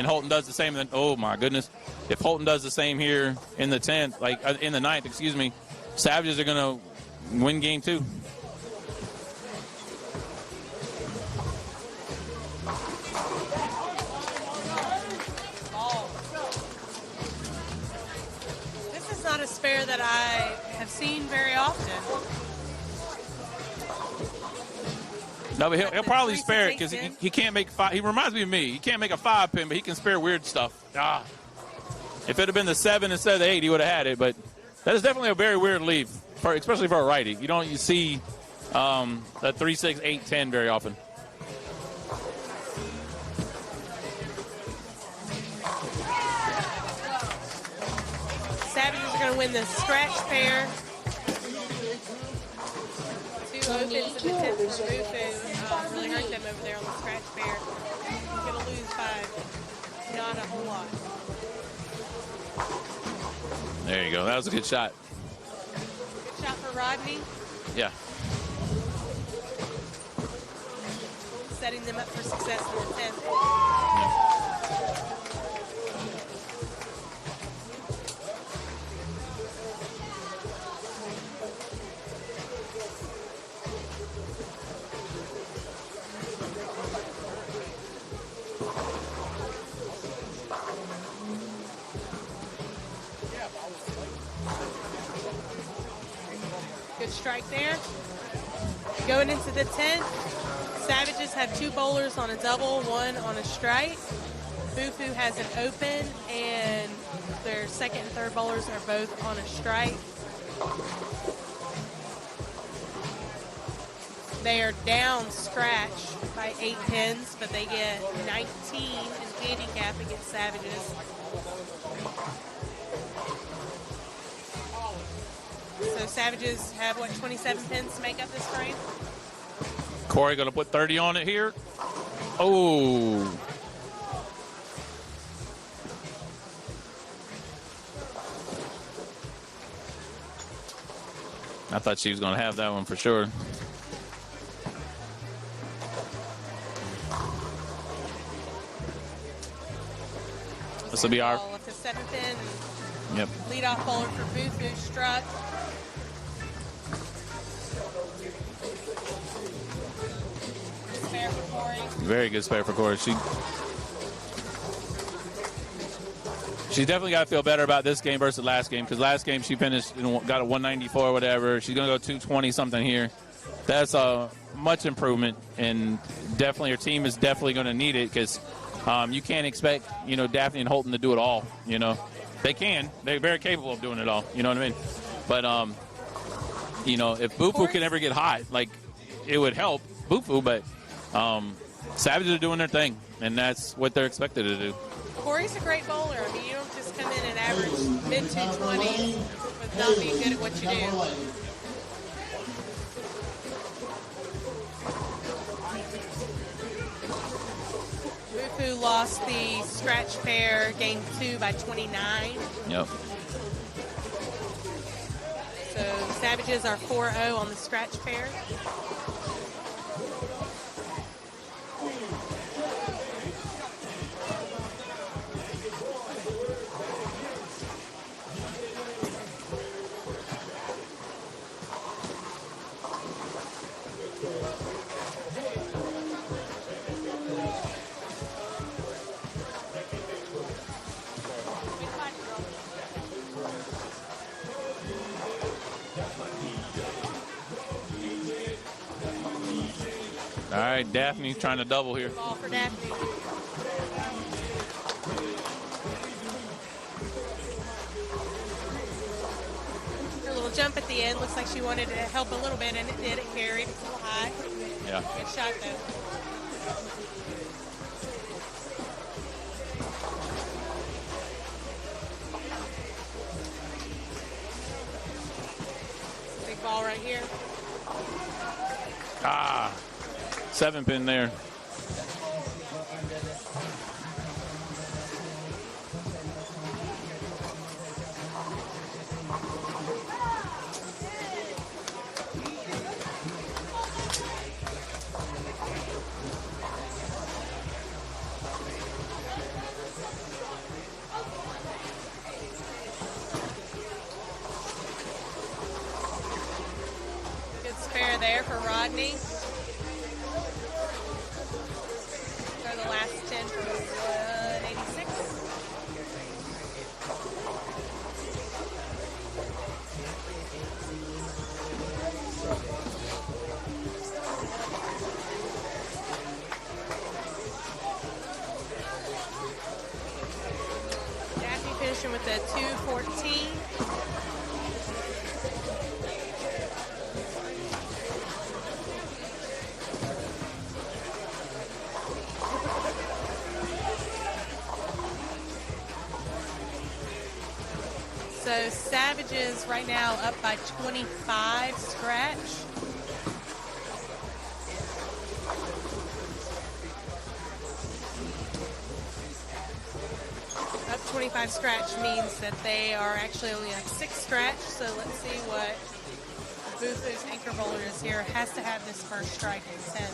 Holton does the same, then, oh my goodness, if Holton does the same here in the 10th, like in the 9th, excuse me, Savages are going to win game 2. Not a spare that I have seen very often. No, but he'll probably spare it because he can't make 5. He reminds me of me. He can't make a 5 pin, but he can spare weird stuff. If it had been the 7 instead of the 8, he would have had it. But that is definitely a very weird leave, especially for a righty. You see a 3, 6, 8, 10 very often. Savages are going to win the scratch pair. 2 opens in the 10th for BUFU. Really hurt them over there on the scratch pair. Going to lose by not a whole lot. There you go. That was a good shot. Good shot for Rodney. Yeah. Setting them up for success in the 10th. Yeah. Good strike there. Going into the 10th, Savages have 2 bowlers on a double, 1 on a strike. BUFU has an open, and their second and third bowlers are both on a strike. They are down scratch by 8 pins, but they get 19 in handicap against Savages. So Savages have, 27 pins to make up this frame? Corey going to put 30 on it here. Oh. I thought she was going to have that one for sure. This will be our... Up to 7 pin. Yep. Leadoff bowler for BUFU struck. Spare for Corey. Very good spare for Corey. She's definitely got to feel better about this game versus last game, because last game she finished, got a 194 or whatever. She's going to go 220 something here. That's a much improvement, and definitely her team is definitely going to need it, because you can't expect, Daphne and Holton to do it all, They can. They're very capable of doing it all. You know what I mean? But, if BUFU can ever get hot, it would help BUFU, but Savages are doing their thing, and that's what they're expected to do. Corey's a great bowler. I mean, you don't just come in and average mid-220s with not being good at what you do. BUFU lost the scratch pair game 2 by 29. Yep. So Savages are 4-0 on the scratch pair. All right, Daphne trying to double here. Ball for Daphne. Her little jump at the end looks like she wanted to help a little bit, and it did. It carried. It's a little high. Yeah. Good shot, though. Big ball right here. 7-pin there. Good spare there for Rodney. Throw the last 10 for 186. Daphne finishing with a 214. So Savages right now up by 25 scratch. Up 25 scratch means that they are actually only up 6 scratch. So let's see what BUFU's anchor bowler is here. Has to have this first strike in 10.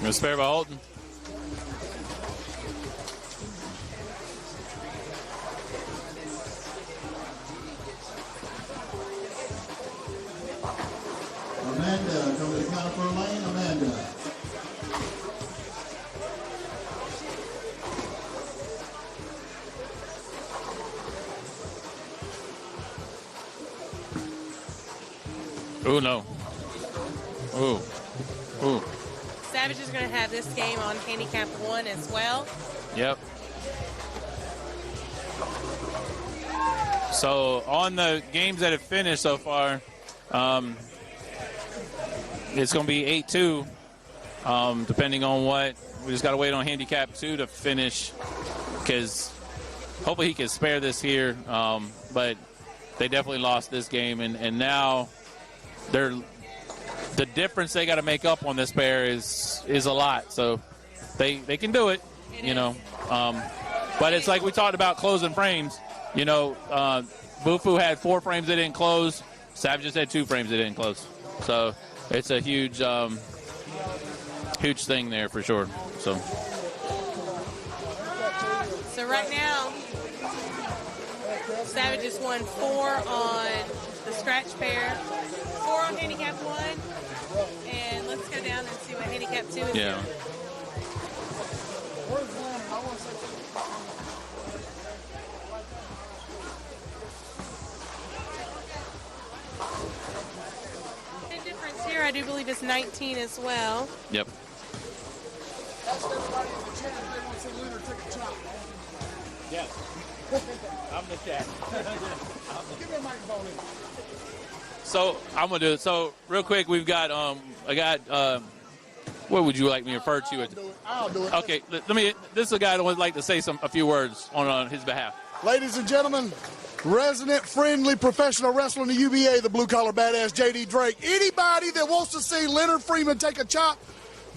Good spare by Holton. Amanda, come to the counter for a lane, Amanda. Ooh, no. Ooh. Ooh. Savage is going to have this game on handicap 1 as well. Yep. So on the games that have finished so far, it's going to be 8-2, depending on what. We just got to wait on handicap 2 to finish, because hopefully he can spare this here. But they definitely lost this game, and now the difference they got to make up on this pair is a lot. So they can do it, you know. But it's like we talked about closing frames. You know, BUFU had 4 frames they didn't close. Savages had 2 frames they didn't close. So it's a huge, huge thing there for sure. So right now, Savages won 4 on the scratch pair, 4 on handicap 1, and let's go down and see what handicap 2 is. yeah. The difference here, I do believe, is 19 as well. Yep. Ask everybody in the chat if they want to see Lunar take a chop. Yes. I'm the chat. Give me a microphone in. So I'm gonna do it. So real quick, we've got what would you like me to refer to it? I'll do it. Okay, let me. This is a guy that would like to say a few words on his behalf. Ladies and gentlemen, resident friendly professional wrestler in the UBA, the blue collar badass JD Drake. Anybody that wants to see Leonard Freeman take a chop,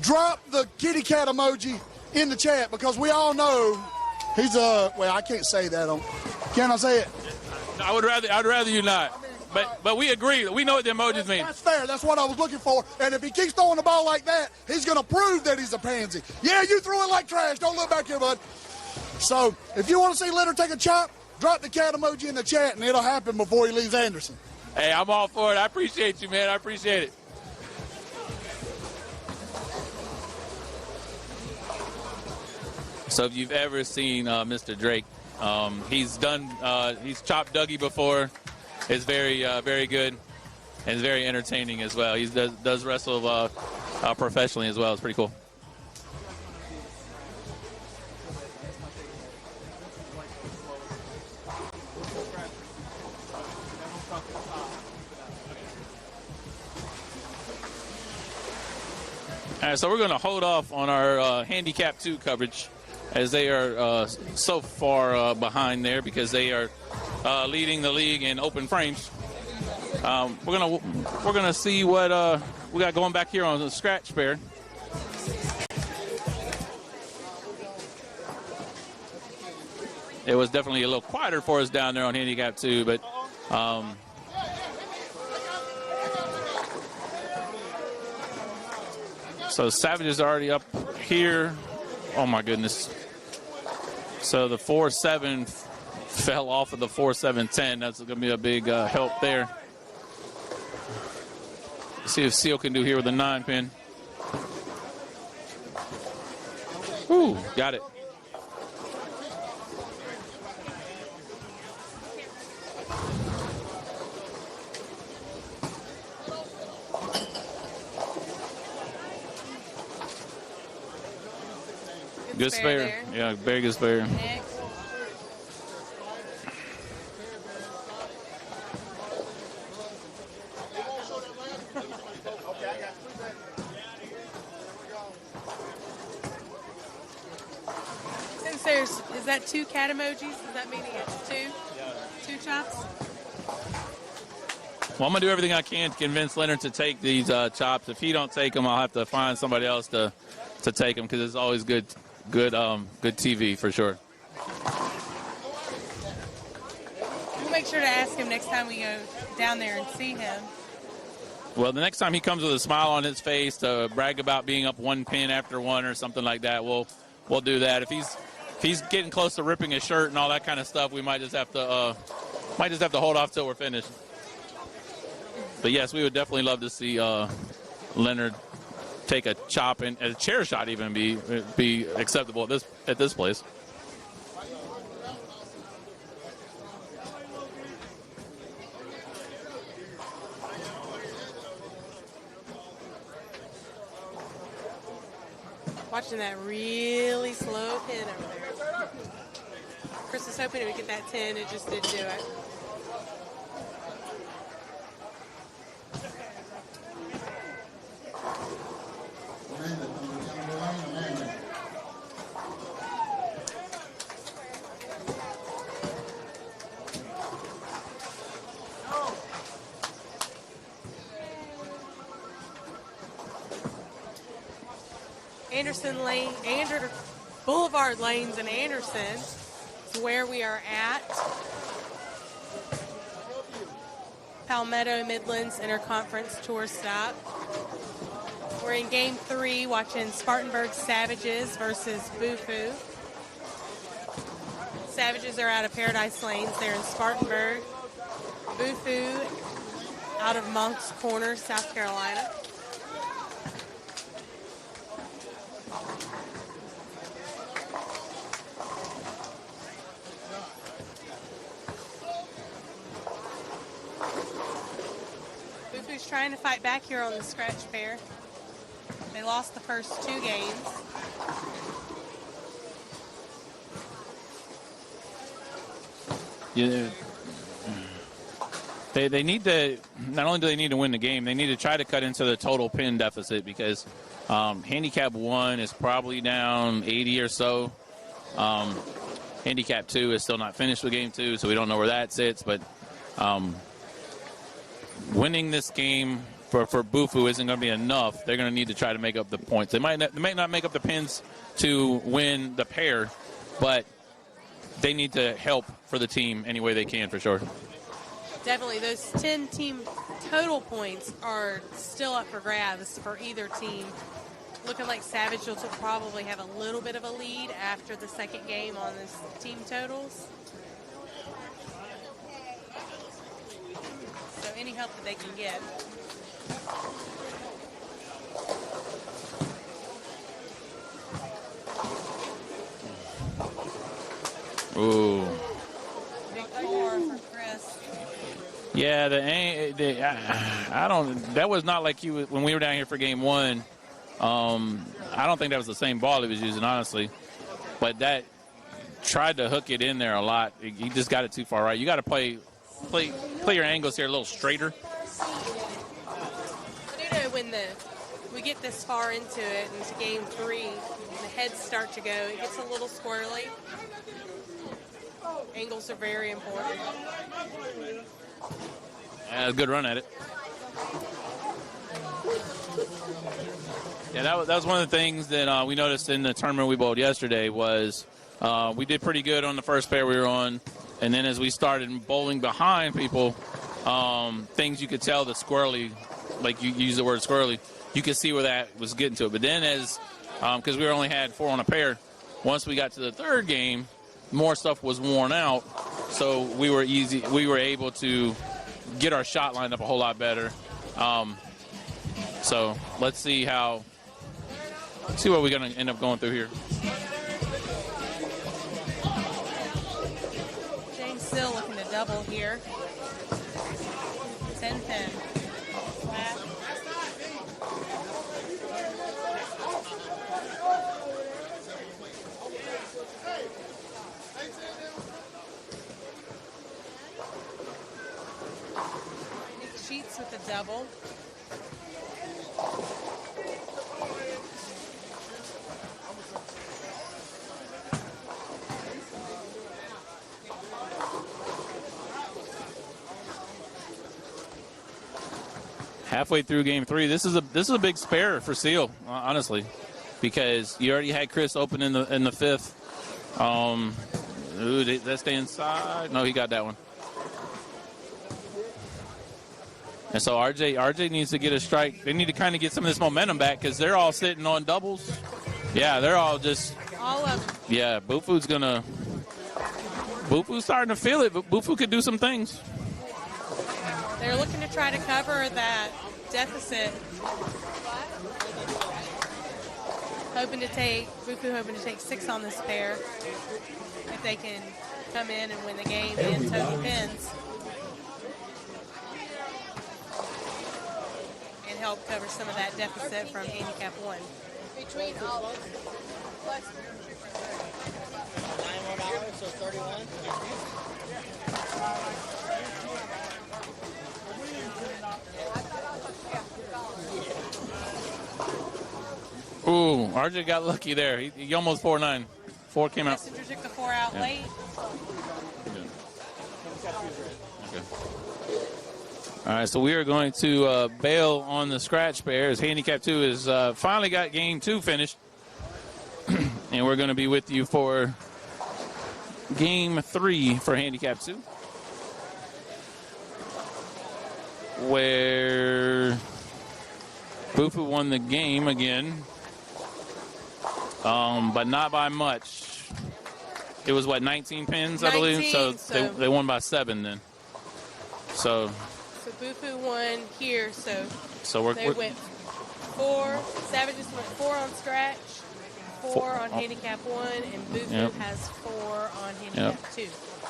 drop the kitty cat emoji in the chat, because we all know he's well, I can't say that on. Can I say it? I'd rather you not. But we agree. We know what the emojis mean. That's fair. That's what I was looking for. And if he keeps throwing the ball like that, he's going to prove that he's a pansy. Yeah, you threw it like trash. Don't look back here, bud. So if you want to see Leonard take a chop, drop the cat emoji in the chat, and it'll happen before he leaves Anderson. Hey, I'm all for it. I appreciate you, man. I appreciate it. So if you've ever seen Mr. Drake, he's chopped Dougie before. It's very good and very entertaining as well. He does wrestle professionally as well. It's pretty cool. All right, so we're going to hold off on our Handicap 2 coverage as they are so far behind there because they are leading the league in open frames. We're gonna see what we got going back here on the scratch spare. It was definitely a little quieter for us down there on Handicap 2, but so Savage is already up here. Oh my goodness. So the 4-7 fell off of the 4-7-10. That's going to be a big help there. Let's see if Seal can do here with a 9-pin. Ooh, got it. Good spare. Yeah, very good spare. Next. Since is that 2 cat emojis? Does that mean it's 2? Yeah. 2 chops? Well, I'm going to do everything I can to convince Leonard to take these chops. If he don't take them, I'll have to find somebody else to take them because it's always good TV for sure. We'll make sure to ask him next time we go down there and see him. Well, the next time he comes with a smile on his face to brag about being up 1 pin after 1 or something like that, we'll do that. If he's getting close to ripping his shirt and all that kind of stuff, we might just have to hold off till we're finished. But yes, we would definitely love to see Leonard take a chop and a chair shot even be acceptable at this place. Watching that really slow pin over there. Chris was hoping it would get that 10. It just didn't do it. Boulevard Lanes in Anderson is where we are at. Palmetto Midlands Interconference Tour stop. We're in Game 3 watching Spartanburg Savages versus BUFU. Savages are out of Paradise Lanes. They're in Spartanburg. BUFU out of Moncks Corner, South Carolina. BUFU's trying to fight back here on the scratch pair. They lost the first 2 games. Yeah, they need to, not only do they need to win the game, they need to try to cut into the total pin deficit because Handicap 1 is probably down 80 or so. Handicap 2 is still not finished with Game 2, so we don't know where that sits. But winning this game for BUFU isn't going to be enough. They're going to need to try to make up the points. They might not make up the pins to win the pair, but they need to help for the team any way they can for sure. Definitely. Those 10 team total points are still up for grabs for either team. Looking like Savage will probably have a little bit of a lead after the second game on this team totals. So any help that they can get. Ooh. Big 4 for Chris. Yeah, I don't. That was not like he was when we were down here for game 1. I don't think that was the same ball he was using, honestly. But that tried to hook it in there a lot. He just got it too far right. You got to play your angles here a little straighter. But when we get this far into it, into game 3, and the heads start to go, it gets a little squirrely. Angles are very important. Yeah, good run at it. Yeah, that was one of the things that we noticed in the tournament we bowled yesterday was we did pretty good on the first pair we were on, and then as we started bowling behind people, things you could tell the squirrely, like you use the word squirrely, you could see where that was getting to it. But then because we only had 4 on a pair, once we got to the third game, more stuff was worn out, so we were able to get our shot lined up a whole lot better. So let's see what we're going to end up going through here. James still looking to double here. 10-10. Sheets with the double. Halfway through game 3, this is a big spare for Seal, honestly, because you already had Chris open in the 5th. Ooh, did that stay inside? No, he got that one. And so RJ needs to get a strike. They need to kind of get some of this momentum back because they're all sitting on doubles. Yeah, they're all just. All of them. Yeah, BUFU's starting to feel it, but BUFU could do some things. They're looking to try to cover that deficit. BUFU hoping to take 6 on this pair. If they can come in and win the game in total pins. And help cover some of that deficit from handicap 1. Between all of them. $9 so 31. Ooh, RJ got lucky there. He almost 4-9. 4 came out. Messenger took the 4 out late. Okay. All right, so we are going to bail on the scratch pairs. Handicap 2 has finally got game 2 finished. And we're going to be with you for game 3 for handicap 2. Where BUFU won the game again. But not by much. It was, 19 pins, I believe? So they won by 7 then. So BUFU won here, so they went 4. Savages went 4 on scratch, 4 on handicap 1, and BUFU has 4 on handicap 2.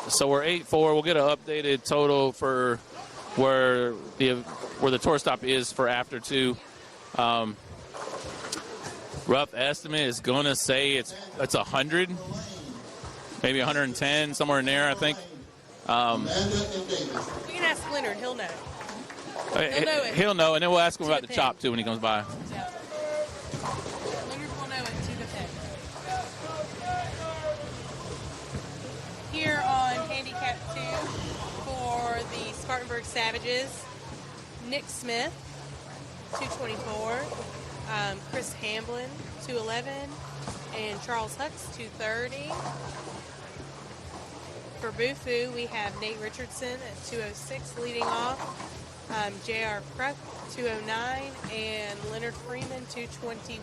So we're 8-4. We'll get an updated total for where the tour stop is for after 2. Rough estimate is going to say it's 100, maybe 110, somewhere in there, I think. You can ask Leonard. He'll know. He'll know, and then we'll ask him about the chop, too, when he comes by. Yeah. Leonard will know it to the pin. Here on handicap 2 for the Spartanburg Savages, Nick Smith, 224. Chris Hamblin, 211, and Charles Hucks, 230. For BUFU, we have Nate Richardson at 206 leading off, J.R. Kruk, 209, and Leonard Freeman, 221.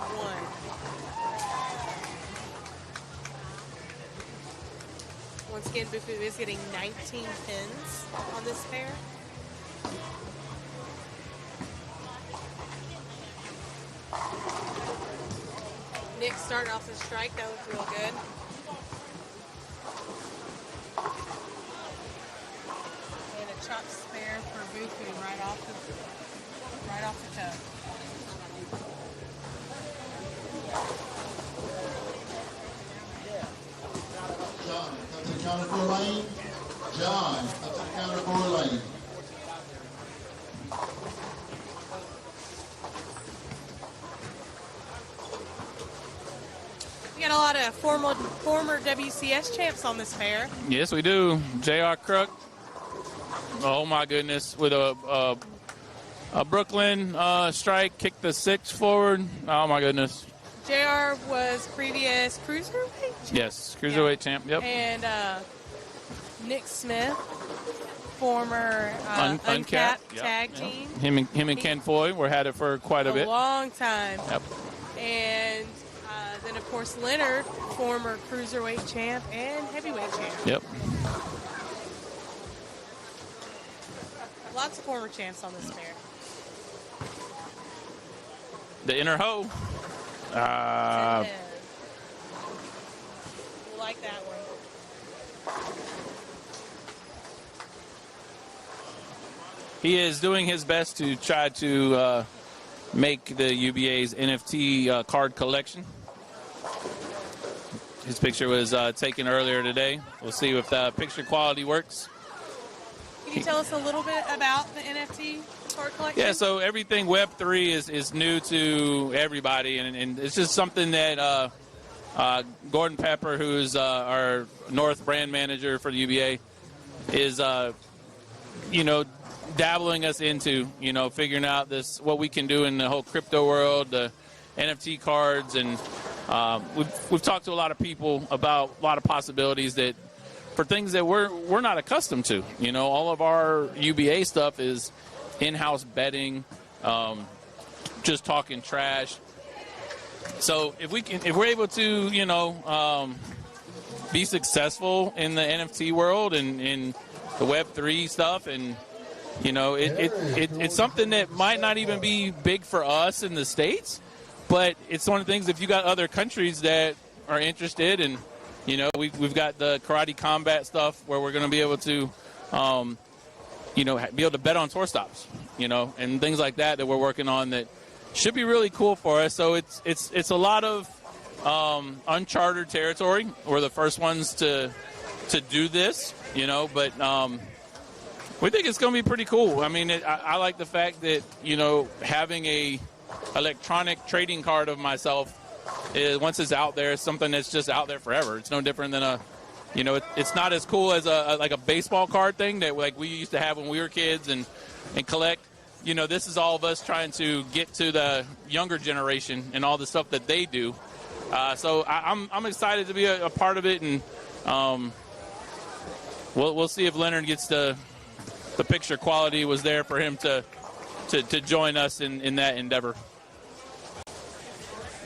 Once again, BUFU is getting 19 pins on this pair. Nick starting off the strike. That looked real good. BUFU right off the toe. John, up to the counter 4 lane. John, up to the counter 4 lane. We got a lot of former WCS champs on this pair. Yes, we do. J.R. Crook. Oh, my goodness. With a Brooklyn strike, kicked the 6 forward. Oh, my goodness. JR was previous cruiserweight? Yes, cruiserweight champ. Yep. And Nick Smith, former uncapped Yep. tag Yep. team. Him and Ken Foy were had it for quite a bit. long time. Yep. And then, of course, Leonard, former cruiserweight champ and heavyweight champ. Yep. Lots of former champs on this pair. The inner hoe. You like that one. He is doing his best to try to make the UBA's NFT card collection. His picture was taken earlier today. We'll see if the picture quality works. Can you tell us a little bit about the NFT card collection? Yeah, so everything Web3 is new to everybody, and it's just something that Gordon Pepper, who's our North brand manager for the UBA, is, dabbling us into, figuring out what we can do in the whole crypto world, the NFT cards, and we've talked to a lot of people about a lot of possibilities that for things that we're not accustomed to. All of our UBA stuff is in-house betting, just talking trash. So if we're able to, be successful in the NFT world and in the Web3 stuff, and it's something that might not even be big for us in the States, but it's one of the things. If you got other countries that are interested, and we've got the karate combat stuff where we're going to be able to, be able to bet on tour stops, and things like that we're working on that should be really cool for us. So it's a lot of uncharted territory. We're the first ones to do this, but we think it's going to be pretty cool. I mean, I like the fact that having a electronic trading card of myself is, once it's out there, it's something that's just out there forever. It's no different than it's not as cool as a baseball card thing that we used to have when we were kids and collect. This is all of us trying to get to the younger generation and all the stuff that they do. So I'm excited to be a part of it, and we'll see if Leonard gets the picture quality was there for him to join us in that endeavor.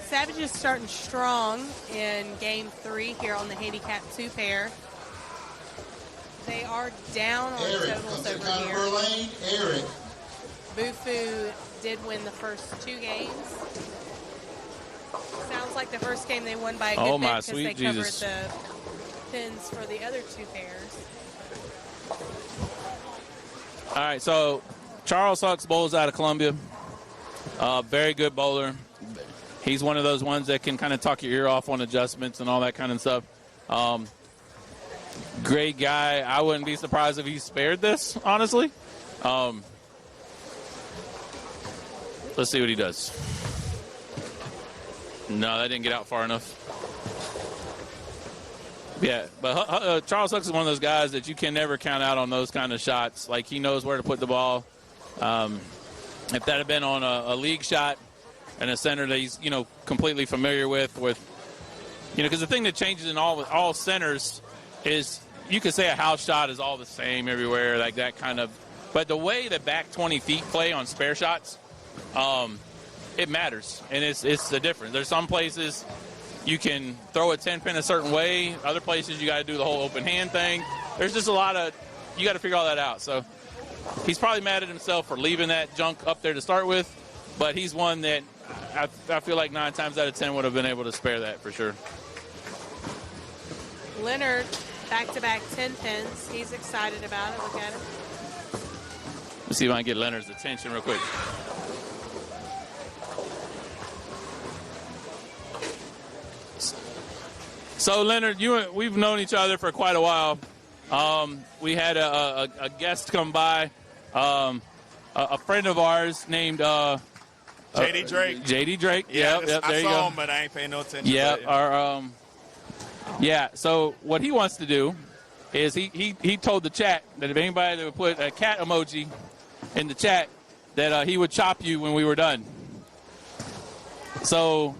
Savage is starting strong in Game 3 here on the Handicap 2 pair. They are down on totals over here. Lane, Eric. BUFU did win the first 2 games. Sounds like the first game they won by a good bit because they covered the pins for the other 2 pairs. All right, so Charles Hucks bowls out of Columbia. Very good bowler. He's one of those ones that can kind of talk your ear off on adjustments and all that kind of stuff. Great guy. I wouldn't be surprised if he spared this, honestly. Let's see what he does. No, that didn't get out far enough. Yeah, but Charles Hucks is one of those guys that you can never count out on those kind of shots. Like, he knows where to put the ball. If that had been on a league shot and a center that he's, completely familiar with, because the thing that changes in all centers is you could say a house shot is all the same everywhere, like that kind of. But the way the back 20 feet play on spare shots, it matters, and it's the difference. There's some places you can throw a 10-pin a certain way. Other places you got to do the whole open hand thing. There's just a lot of, you got to figure all that out. So he's probably mad at himself for leaving that junk up there to start with, but he's one that I feel like 9 times out of 10 would have been able to spare that for sure. Leonard, back-to-back 10 pins. He's excited about it. Look at him. Let's see if I can get Leonard's attention real quick. So, Leonard, we've known each other for quite a while. We had a guest come by, a friend of ours named JD Drake. JD Drake. Yeah, yep, there I you saw go. him, but I ain't paying no attention. Yeah, But, so what he wants to do is he told the chat that if anybody that would put a cat emoji in the chat, that he would chop you when we were done. So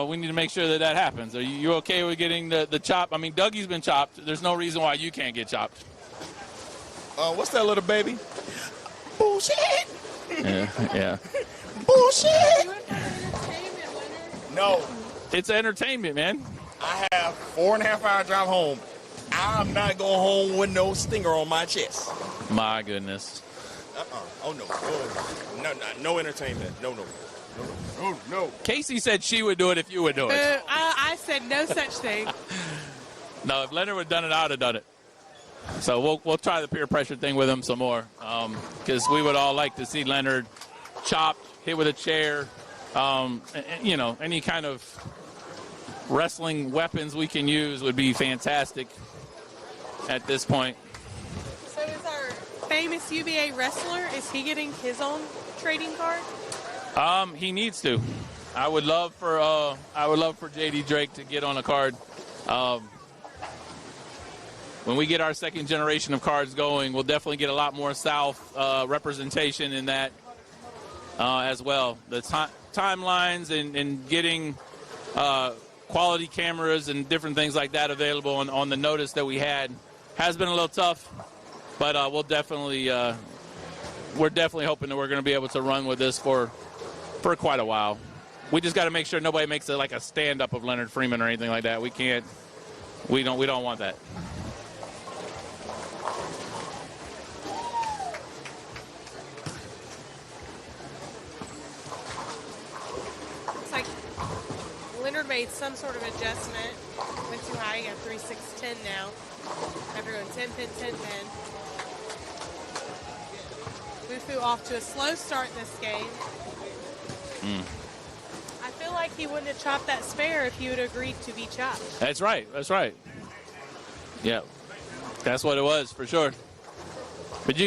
we need to make sure that happens. Are you okay with getting the chop? I mean, Dougie's been chopped. There's no reason why you can't get chopped. what's that little baby? Bullshit. Yeah. Bullshit. No, It's entertainment, man. I have 4.5 hour drive home. I'm not going home with no stinger on my chest. My goodness. Oh no. No entertainment. No. Casey said she would do it if you would do it. I said no such thing. No, if Leonard would have done it, I would have done it. So we'll try the peer pressure thing with him some more, because we would all like to see Leonard chopped, hit with a chair, any kind of wrestling weapons we can use would be fantastic at this point. So is our famous UBA wrestler, is he getting his own trading card? He needs to. I would love for JD Drake to get on a card. When we get our second generation of cards going, we'll definitely get a lot more South representation in that as well. The timelines and getting quality cameras and different things like that available on the notice that we had has been a little tough, but we're definitely hoping that we're going to be able to run with this for quite a while. We just got to make sure nobody makes it like a stand-up of Leonard Freeman or anything like that. We don't want that. Looks like Leonard made some sort of adjustment. Went too high. He got 3-6-10 now. After going 10 pin, 10 pin. BUFU off to a slow start in this game. I feel like he wouldn't have chopped that spare if he would have agreed to be chopped. That's right. Yeah, that's what it was for sure. But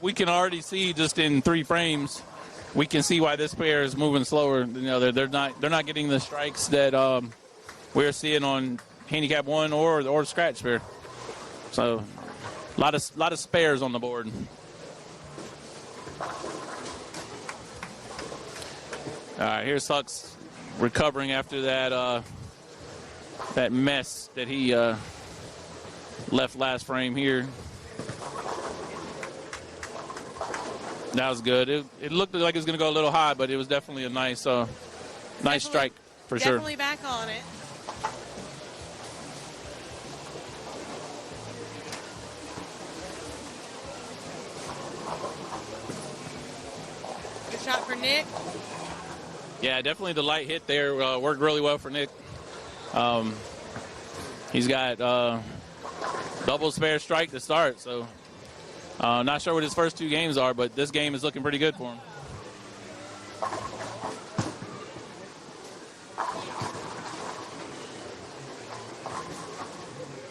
we can already see just in 3 frames, we can see why this pair is moving slower. They're not getting the strikes that we're seeing on handicap 1 or scratch pair. So a lot of spares on the board. All right, here's Hucks recovering after that mess that he left last frame here. That was good. It looked like it was going to go a little high, but it was definitely a nice strike for sure. Definitely back on it. Good shot for Nick. Yeah, definitely the light hit there worked really well for Nick. He's got double spare strike to start, so not sure what his first 2 games are, but this game is looking pretty good for him.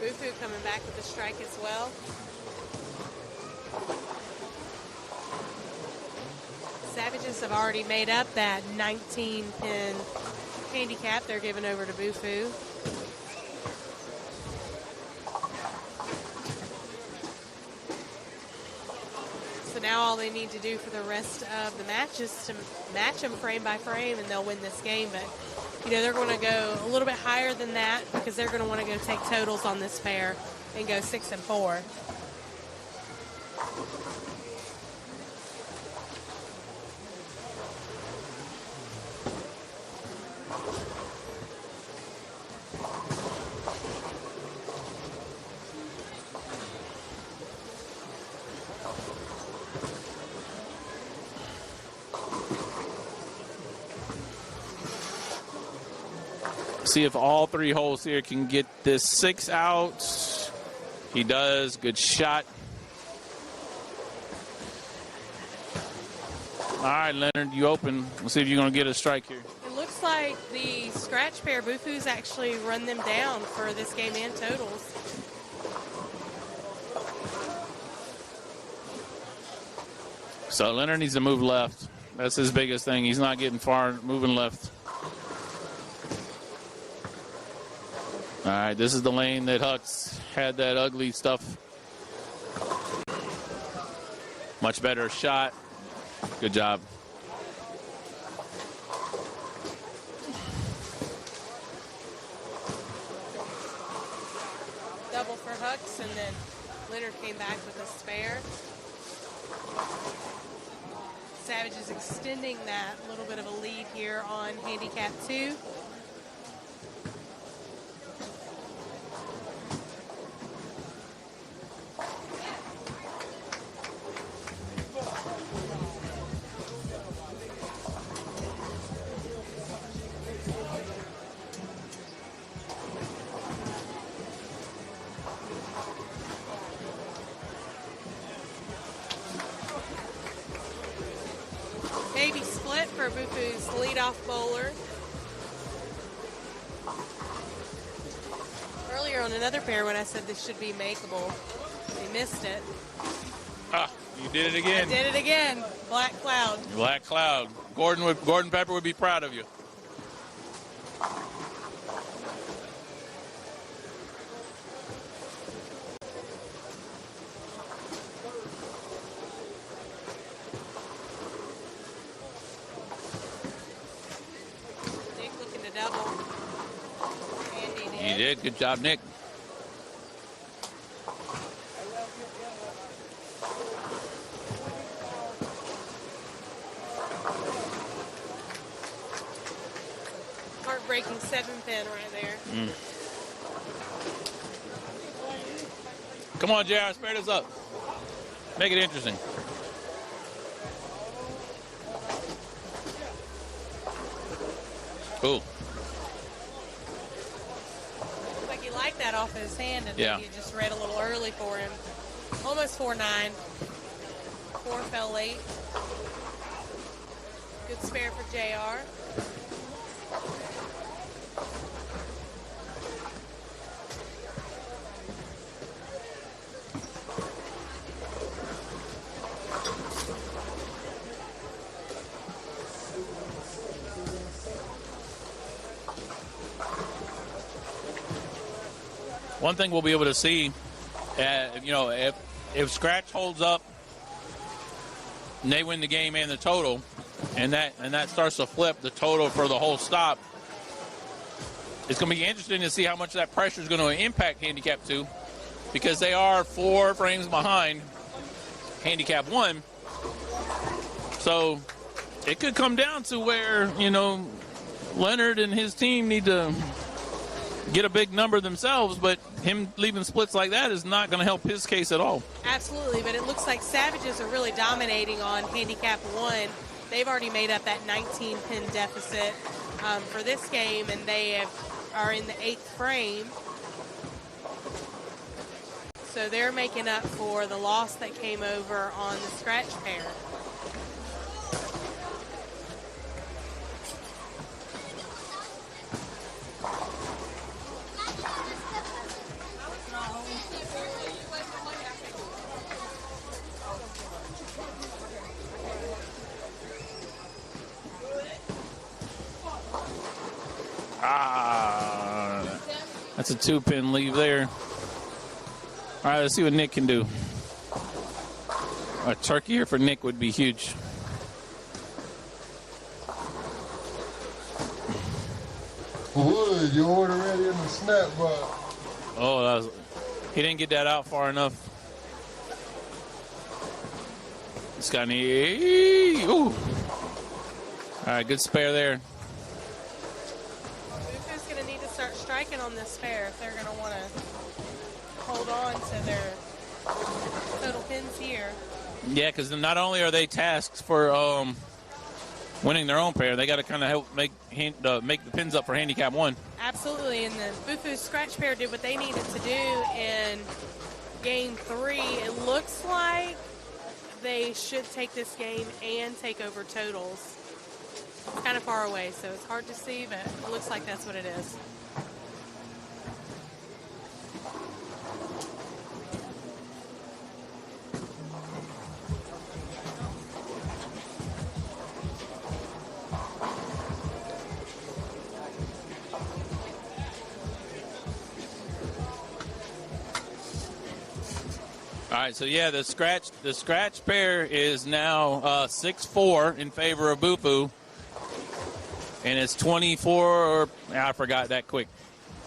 BUFU coming back with a strike as well. Savages have already made up that 19-pin handicap they're giving over to BUFU. So now all they need to do for the rest of the match is to match them frame by frame, and they'll win this game. But, they're going to go a little bit higher than that because they're going to want to go take totals on this pair and go 6 and 4. See if all 3 holes here can get this 6 out. He does. Good shot. All right, Leonard, you open. Let's see if you're going to get a strike here. It looks like the scratch pair BUFU's actually run them down for this game and totals. So Leonard needs to move left. That's his biggest thing. He's not getting far, moving left. All right, this is the lane that Hux had that ugly stuff. Much better shot. Good job. Double for Hux, and then Leonard came back with a spare. Savage is extending that little bit of a lead here on handicap 2. Maybe split for BUFU's leadoff bowler. Earlier on another pair when I said this should be makeable, they missed it. Ah, you did it again. I did it again. Black cloud. Black cloud. Gordon Pepper would be proud of you. Nick looking to double. Andy did. You did. Good job, Nick. Heartbreaking 7-pin right there. Come on, JR, spare this up. Make it interesting. Cool. Looks like he liked that off his hand, and Yeah. maybe you just read a little early for him. Almost 4-9. 4 fell late. Good spare for JR. One thing we'll be able to see, if Scratch holds up and they win the game and the total, and that starts to flip the total for the whole stop, it's going to be interesting to see how much that pressure is going to impact Handicap 2, because they are 4 frames behind Handicap 1. So it could come down to where, Leonard and his team need to get a big number themselves, but him leaving splits like that is not going to help his case at all. Absolutely, but it looks like Savages are really dominating on handicap 1. They've already made up that 19-pin deficit for this game, and they are in the 8th frame. So they're making up for the loss that came over on the scratch pair. That's a 2-pin leave there. All right, let's see what Nick can do. A turkey here for Nick would be huge. Wood, you order ready in the snap box. Oh, he didn't get that out far enough. This guy ooh. All right, good spare there. BUFU's going to need to start striking on this pair if they're going to want to hold on to their total pins here. Yeah, because not only are they tasked for winning their own pair, they got to kind of help make the pins up for handicap 1. Absolutely, and the BUFU scratch pair did what they needed to do in game 3. It looks like they should take this game and take over totals. It's kind of far away, so it's hard to see, but it looks like that's what it is. All right, so yeah, the scratch pair is now 6-4 in favor of BUFU, and it's 24. I forgot that quick.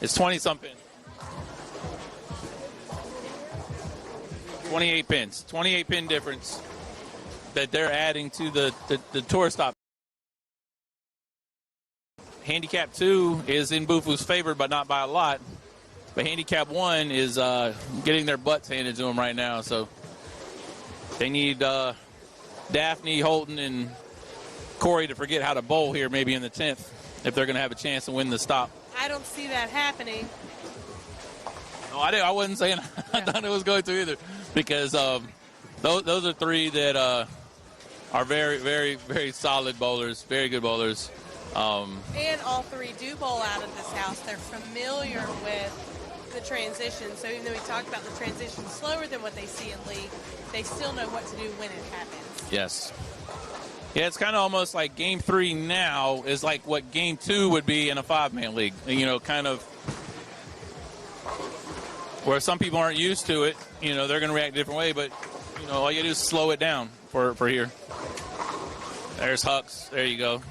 It's 20-something. 28 pins. 28 pin difference that they're adding to the tour stop. Handicap 2 is in BUFU's favor, but not by a lot. But handicap 1 is getting their butts handed to them right now. So they need Daphne, Holton, and Corey to forget how to bowl here maybe in the 10th if they're going to have a chance to win the stop. I don't see that happening. No, I wasn't saying I thought it was going to either, because those are three that are very, very, very solid bowlers, very good bowlers. And all three do bowl out of this house. They're familiar with the transition. So even though we talked about the transition slower than what they see in league, they still know what to do when it happens. Yes. Yeah, it's kind of almost like game 3 now is like what game 2 would be in a 5-man league. You know, kind of where some people aren't used to it. You know, they're going to react a different way, but, you know, all you do is slow it down for here. There's Hucks. There you go.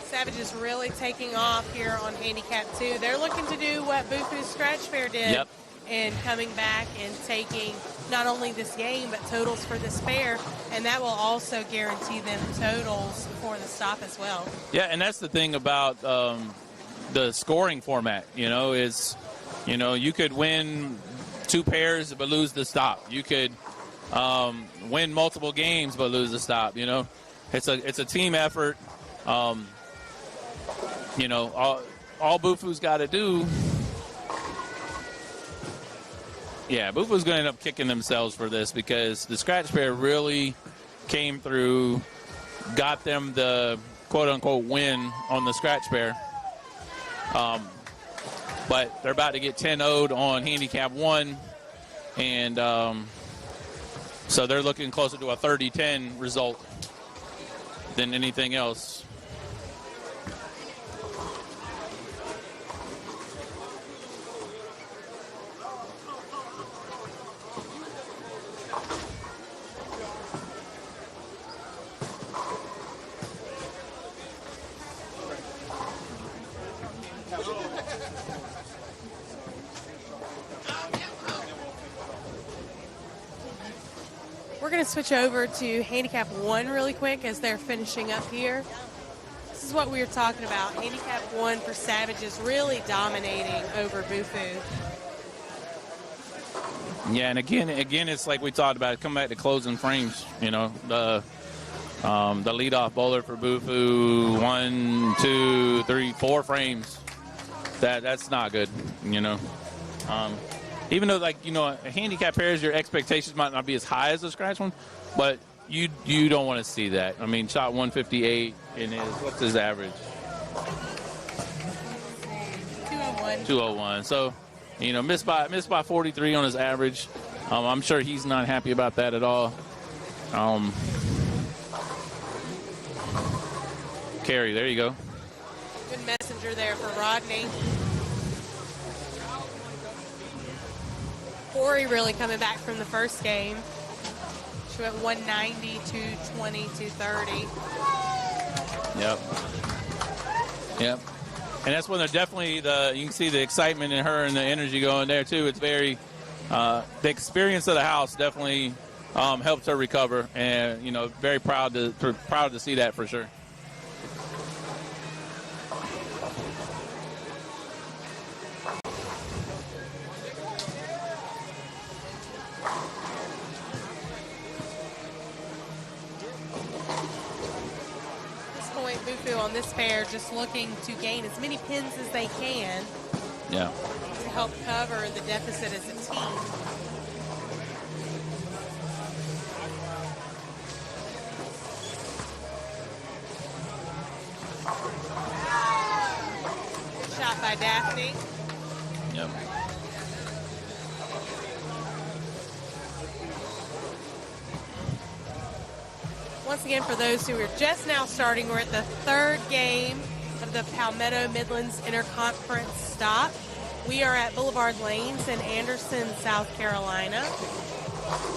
Savage is really taking off here on handicap 2. They're looking to do what BUFU's Scratch Fair did. Yep. And coming back and taking not only this game but totals for this fair, and that will also guarantee them totals for the stop as well. Yeah, and that's the thing about the scoring format. You know, is you could win 2 pairs but lose the stop. You could win multiple games but lose the stop. You know, it's a team effort. You know, all BUFU's got to do. Yeah, BUFU's going to end up kicking themselves for this, because the Scratch Fair really came through, got them the quote-unquote win on the Scratch Fair. But they're about to get 10-0'd on handicap 1, and so they're looking closer to a 30-10 result than anything else. We're going to switch over to handicap 1 really quick as they're finishing up here. This is what we were talking about. Handicap 1 for Savage is really dominating over BUFU. Yeah, and again, it's like we talked about. Come back to closing frames. You know, the leadoff bowler for BUFU, 1, 2, 3, 4 frames. That's not good. You know. Even though, like, you know, a handicap pairs, your expectations might not be as high as a scratch one, but you don't want to see that. I mean, shot 158 in what's his average? 201. 201. So, you know, missed by 43 on his average. I'm sure he's not happy about that at all. Carry, there you go. Good messenger there for Rodney. Corey really coming back from the first game. She went 190, 220, 230. Yep. And that's when they're definitely you can see the excitement in her and the energy going there too. It's very the experience of the house definitely helps her recover, and you know, very proud to see that for sure. BUFU on this pair just looking to gain as many pins as they can. Yeah. To help cover the deficit as a team. shot by Daphne. Yep. Once again, for those who are just now starting, we're at the third game of the Palmetto Midlands Interconference stop. We are at Boulevard Lanes in Anderson, South Carolina.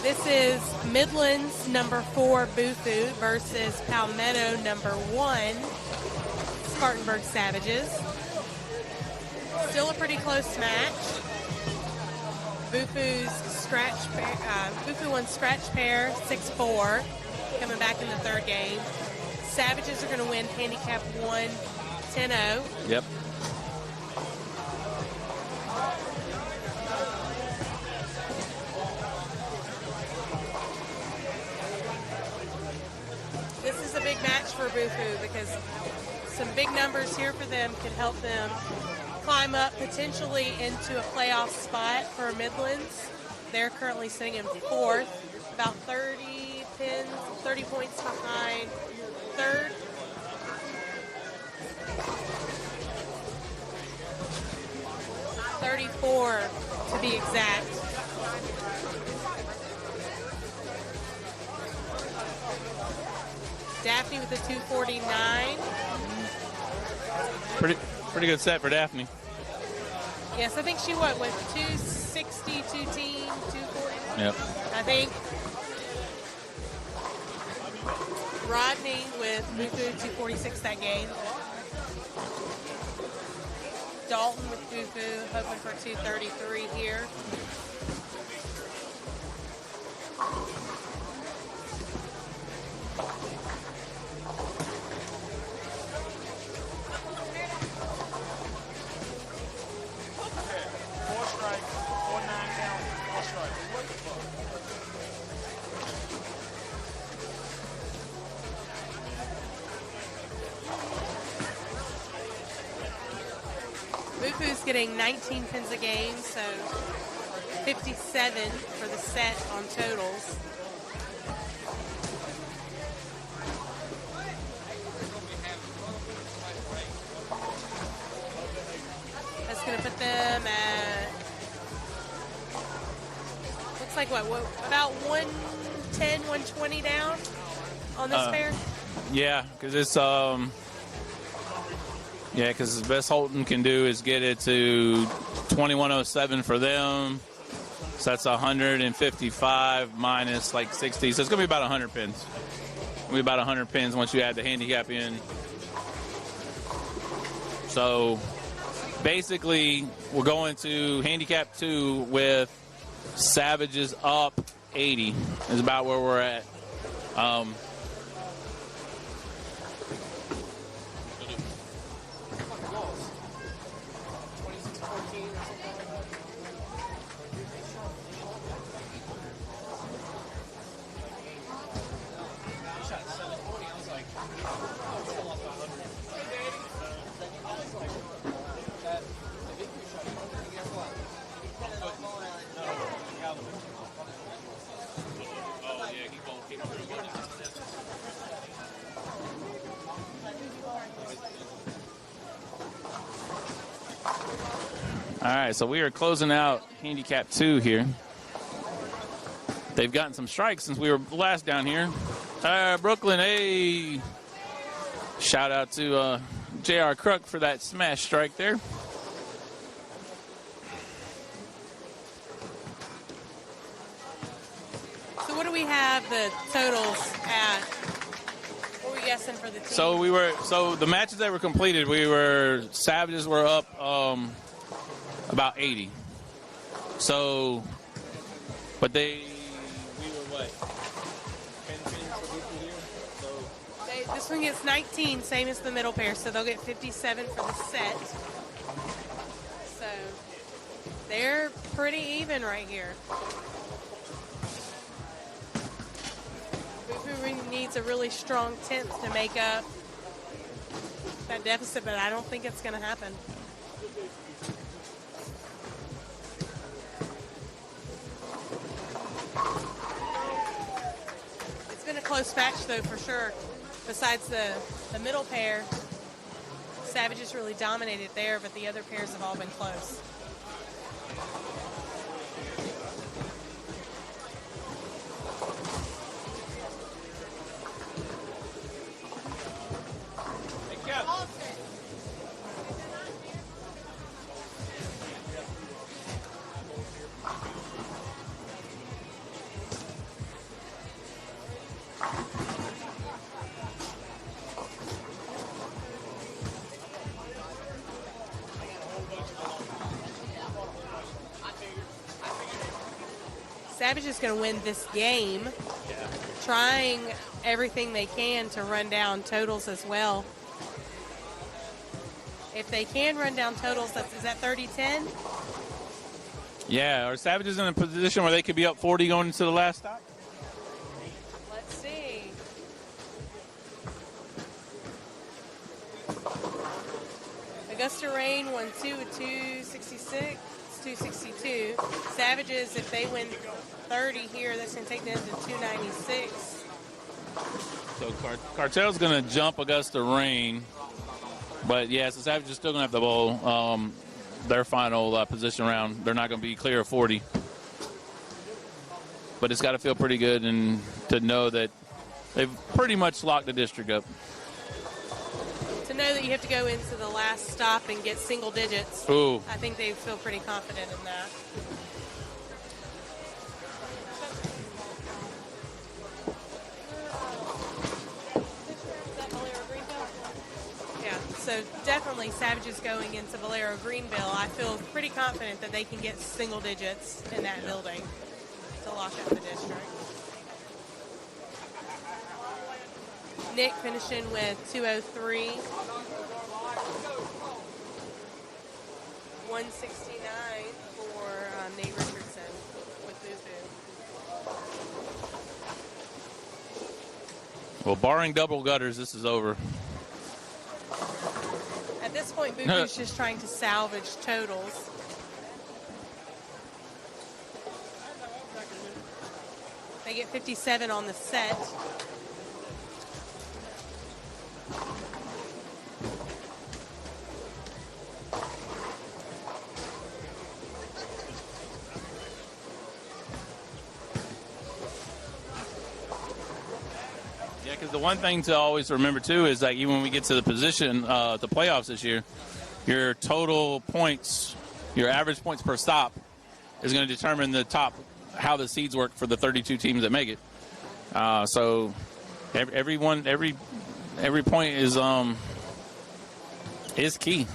This is Midlands number 4 BUFU versus Palmetto number 1 Spartanburg Savages. Still a pretty close match. BUFU's BUFU won scratch pair 6-4, coming back in the third game. Savages are going to win handicap 1 10-0. Yep. This is a big match for BUFU because some big numbers here for them could help them climb up potentially into a playoff spot for Midlands. They're currently sitting in 4th, about 30 points behind 3rd. $34 to be exact. Daphne with a 249. Pretty good set for Daphne. Yes, I think she went with 260, 210, 240. Yep. I think Rodney with BUFU 246 that game. Dalton with BUFU hoping for 233 here. BUFU's getting 19 pins a game, so 57 for the set on totals. That's going to put them at, looks like what about 110, 120 down on this pair? Yeah, because it's because the best Holton can do is get it to 2107 for them. So that's 155 minus like 60. So it's going to be about 100 pins. It's going to be about 100 pins once you add the handicap in. So basically, we're going to handicap 2 with Savages up 80 is about where we're at. All right, so we are closing out handicap 2 here. They've gotten some strikes since we were last down here. Brooklyn, hey. Shout out to J.R. Crook for that smash strike there. So what do we have the totals at? What were we guessing for the team? So the matches that were completed, Savages were up about 80. So, but we were what? 10 pins for BUFU here? So this one gets 19, same as the middle pair, so they'll get 57 for the set. So they're pretty even right here. BUFU really needs a really strong 10th to make up that deficit, but I don't think it's going to happen. It's been a close match, though, for sure. Besides the middle pair, Savages really dominated there, but the other pairs have all been close. Savage is going to win this game, trying everything they can to run down totals as well. If they can run down totals, is that 30-10? Yeah, are Savages in a position where they could be up 40 going into the last stop? Let's see. Augusta Rain won 2 with 266. 262. Savages, if they win 30 here, that's going to take them to 296. So Cartel's going to jump Augusta Rain. But, yeah, so Savages still going to have the bowl. Their final position round, they're not going to be clear of 40. But it's got to feel pretty good and to know that they've pretty much locked the district up. To know that you have to go into the last stop and get single digits, Ooh. I think they feel pretty confident in that. Yeah, so definitely Savages going into Valero Greenville. I feel pretty confident that they can get single digits in that building to lock up the district. Nick finishing with 203. 169 for Nate Richardson with BUFU. Well, barring double gutters, this is over. At this point, BUFU's just trying to salvage totals. They get 57 on the set. Yeah, because the one thing to always remember, too, is that even when we get to the position, the playoffs this year, your total points, your average points per stop is going to determine the top, how the seeds work for the 32 teams that make it. So every point is key.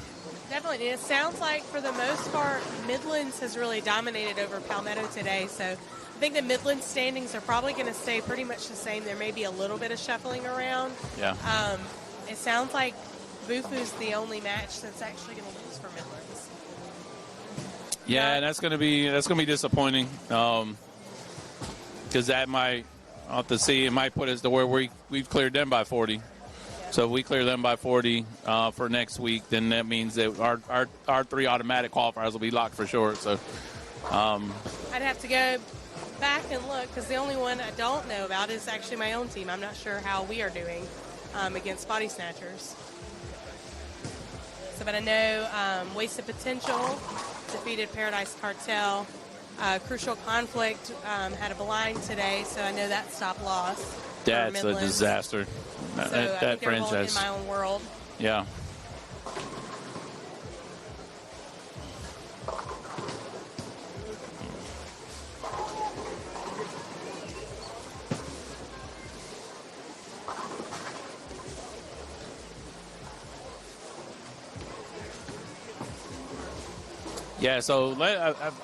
Definitely. It sounds like, for the most part, Midlands has really dominated over Palmetto today. So I think the Midlands standings are probably going to stay pretty much the same. There may be a little bit of shuffling around. Yeah. It sounds like BUFU's the only match that's actually going to lose for Midlands. Yeah, that's going to be disappointing. Because that might, I'll have to see, it might put us to where we've cleared them by 40. So if we clear them by 40 for next week, then that means that our 3 automatic qualifiers will be locked for sure. So I'd have to go back and look, because the only one I don't know about is actually my own team. I'm not sure how we are doing against body snatchers. So, but I know Wasted Potential defeated Paradise Cartel. Crucial Conflict had a blind today, so I know that stop loss. That's a disaster. So I that think they're both franchise. in my own world. Yeah. Yeah, so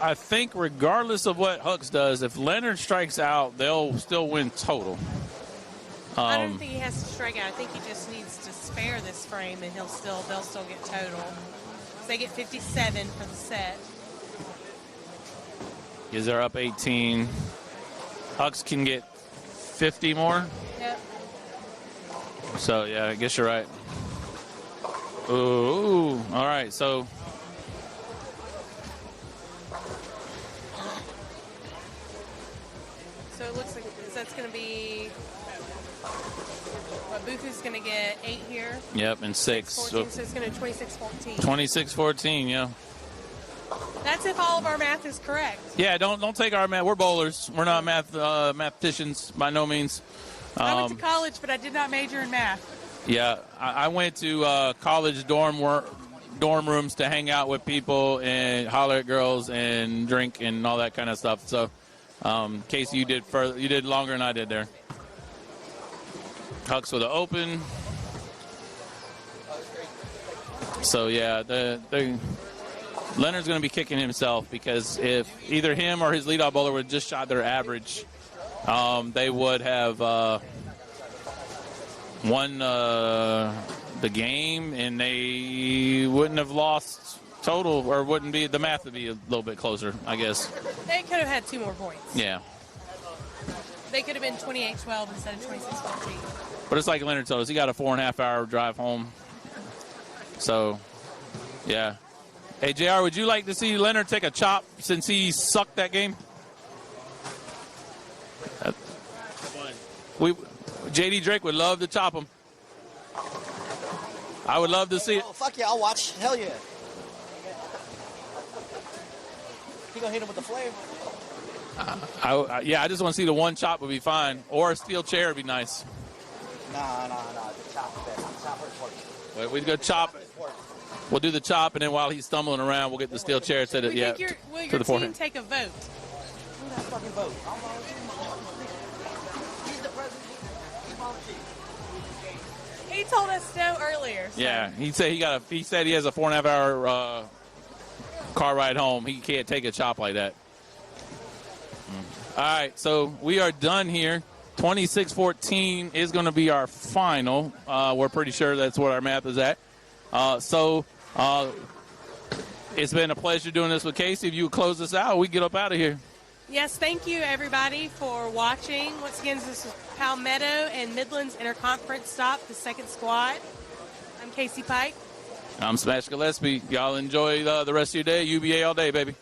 I think regardless of what Hooks does, if Leonard strikes out, they'll still win total. I don't think he has to strike out. I think he just needs to spare this frame, and they'll still get total. So they get 57 for the set. Because they're up 18. Hooks can get 50 more. Yep. So, yeah, I guess you're right. Ooh, all right, so. So it looks like that's going to be But BUFU's going to get 8 here. Yep, and 6. 14, so it's going to 26-14. 26-14, yeah. That's if all of our math is correct. Yeah, don't take our math. We're bowlers. We're not mathematicians by no means. I went to college, but I did not major in math. Yeah, I went to college dorm rooms to hang out with people and holler at girls and drink and all that kind of stuff. So, Casey, you did longer than I did there. Hucks with an open. So yeah, Leonard's going to be kicking himself because if either him or his leadoff bowler would have just shot their average, they would have won the game, and they wouldn't have lost total, or wouldn't be, the math would be a little bit closer, I guess. They could have had 2 more points. Yeah. They could have been 28-12 instead of 26-14. But it's like Leonard told us, he got a 4.5-hour drive home. So, yeah. Hey, JR, would you like to see Leonard take a chop since he sucked that game? JD Drake would love to chop him. I would love to see it. Oh, fuck yeah, I'll watch. Hell yeah. He gonna hit him with the flame. I just want to see the one chop would be fine. Or a steel chair would be nice. Nah. The chop is best. Chop first. Wait, we go chop. We'll do the chop, and then while he's stumbling around, we'll get the steel chair to the, Will your to the team forehead. take a vote? Who that fucking vote? He's the president. He's volunteer. He told us no earlier. So. Yeah, he said he has a 4.5-hour car ride home. He can't take a chop like that. All right, so we are done here. 26-14 is going to be our final. We're pretty sure that's what our math is at. It's been a pleasure doing this with Casey. If you would close this out, we get up out of here. Yes, thank you, everybody, for watching. Once again, this is Palmetto and Midlands Interconference Stop, the second squad. I'm Casey Pike. I'm Smash Gillespie. Y'all enjoy the rest of your day. UBA all day, baby.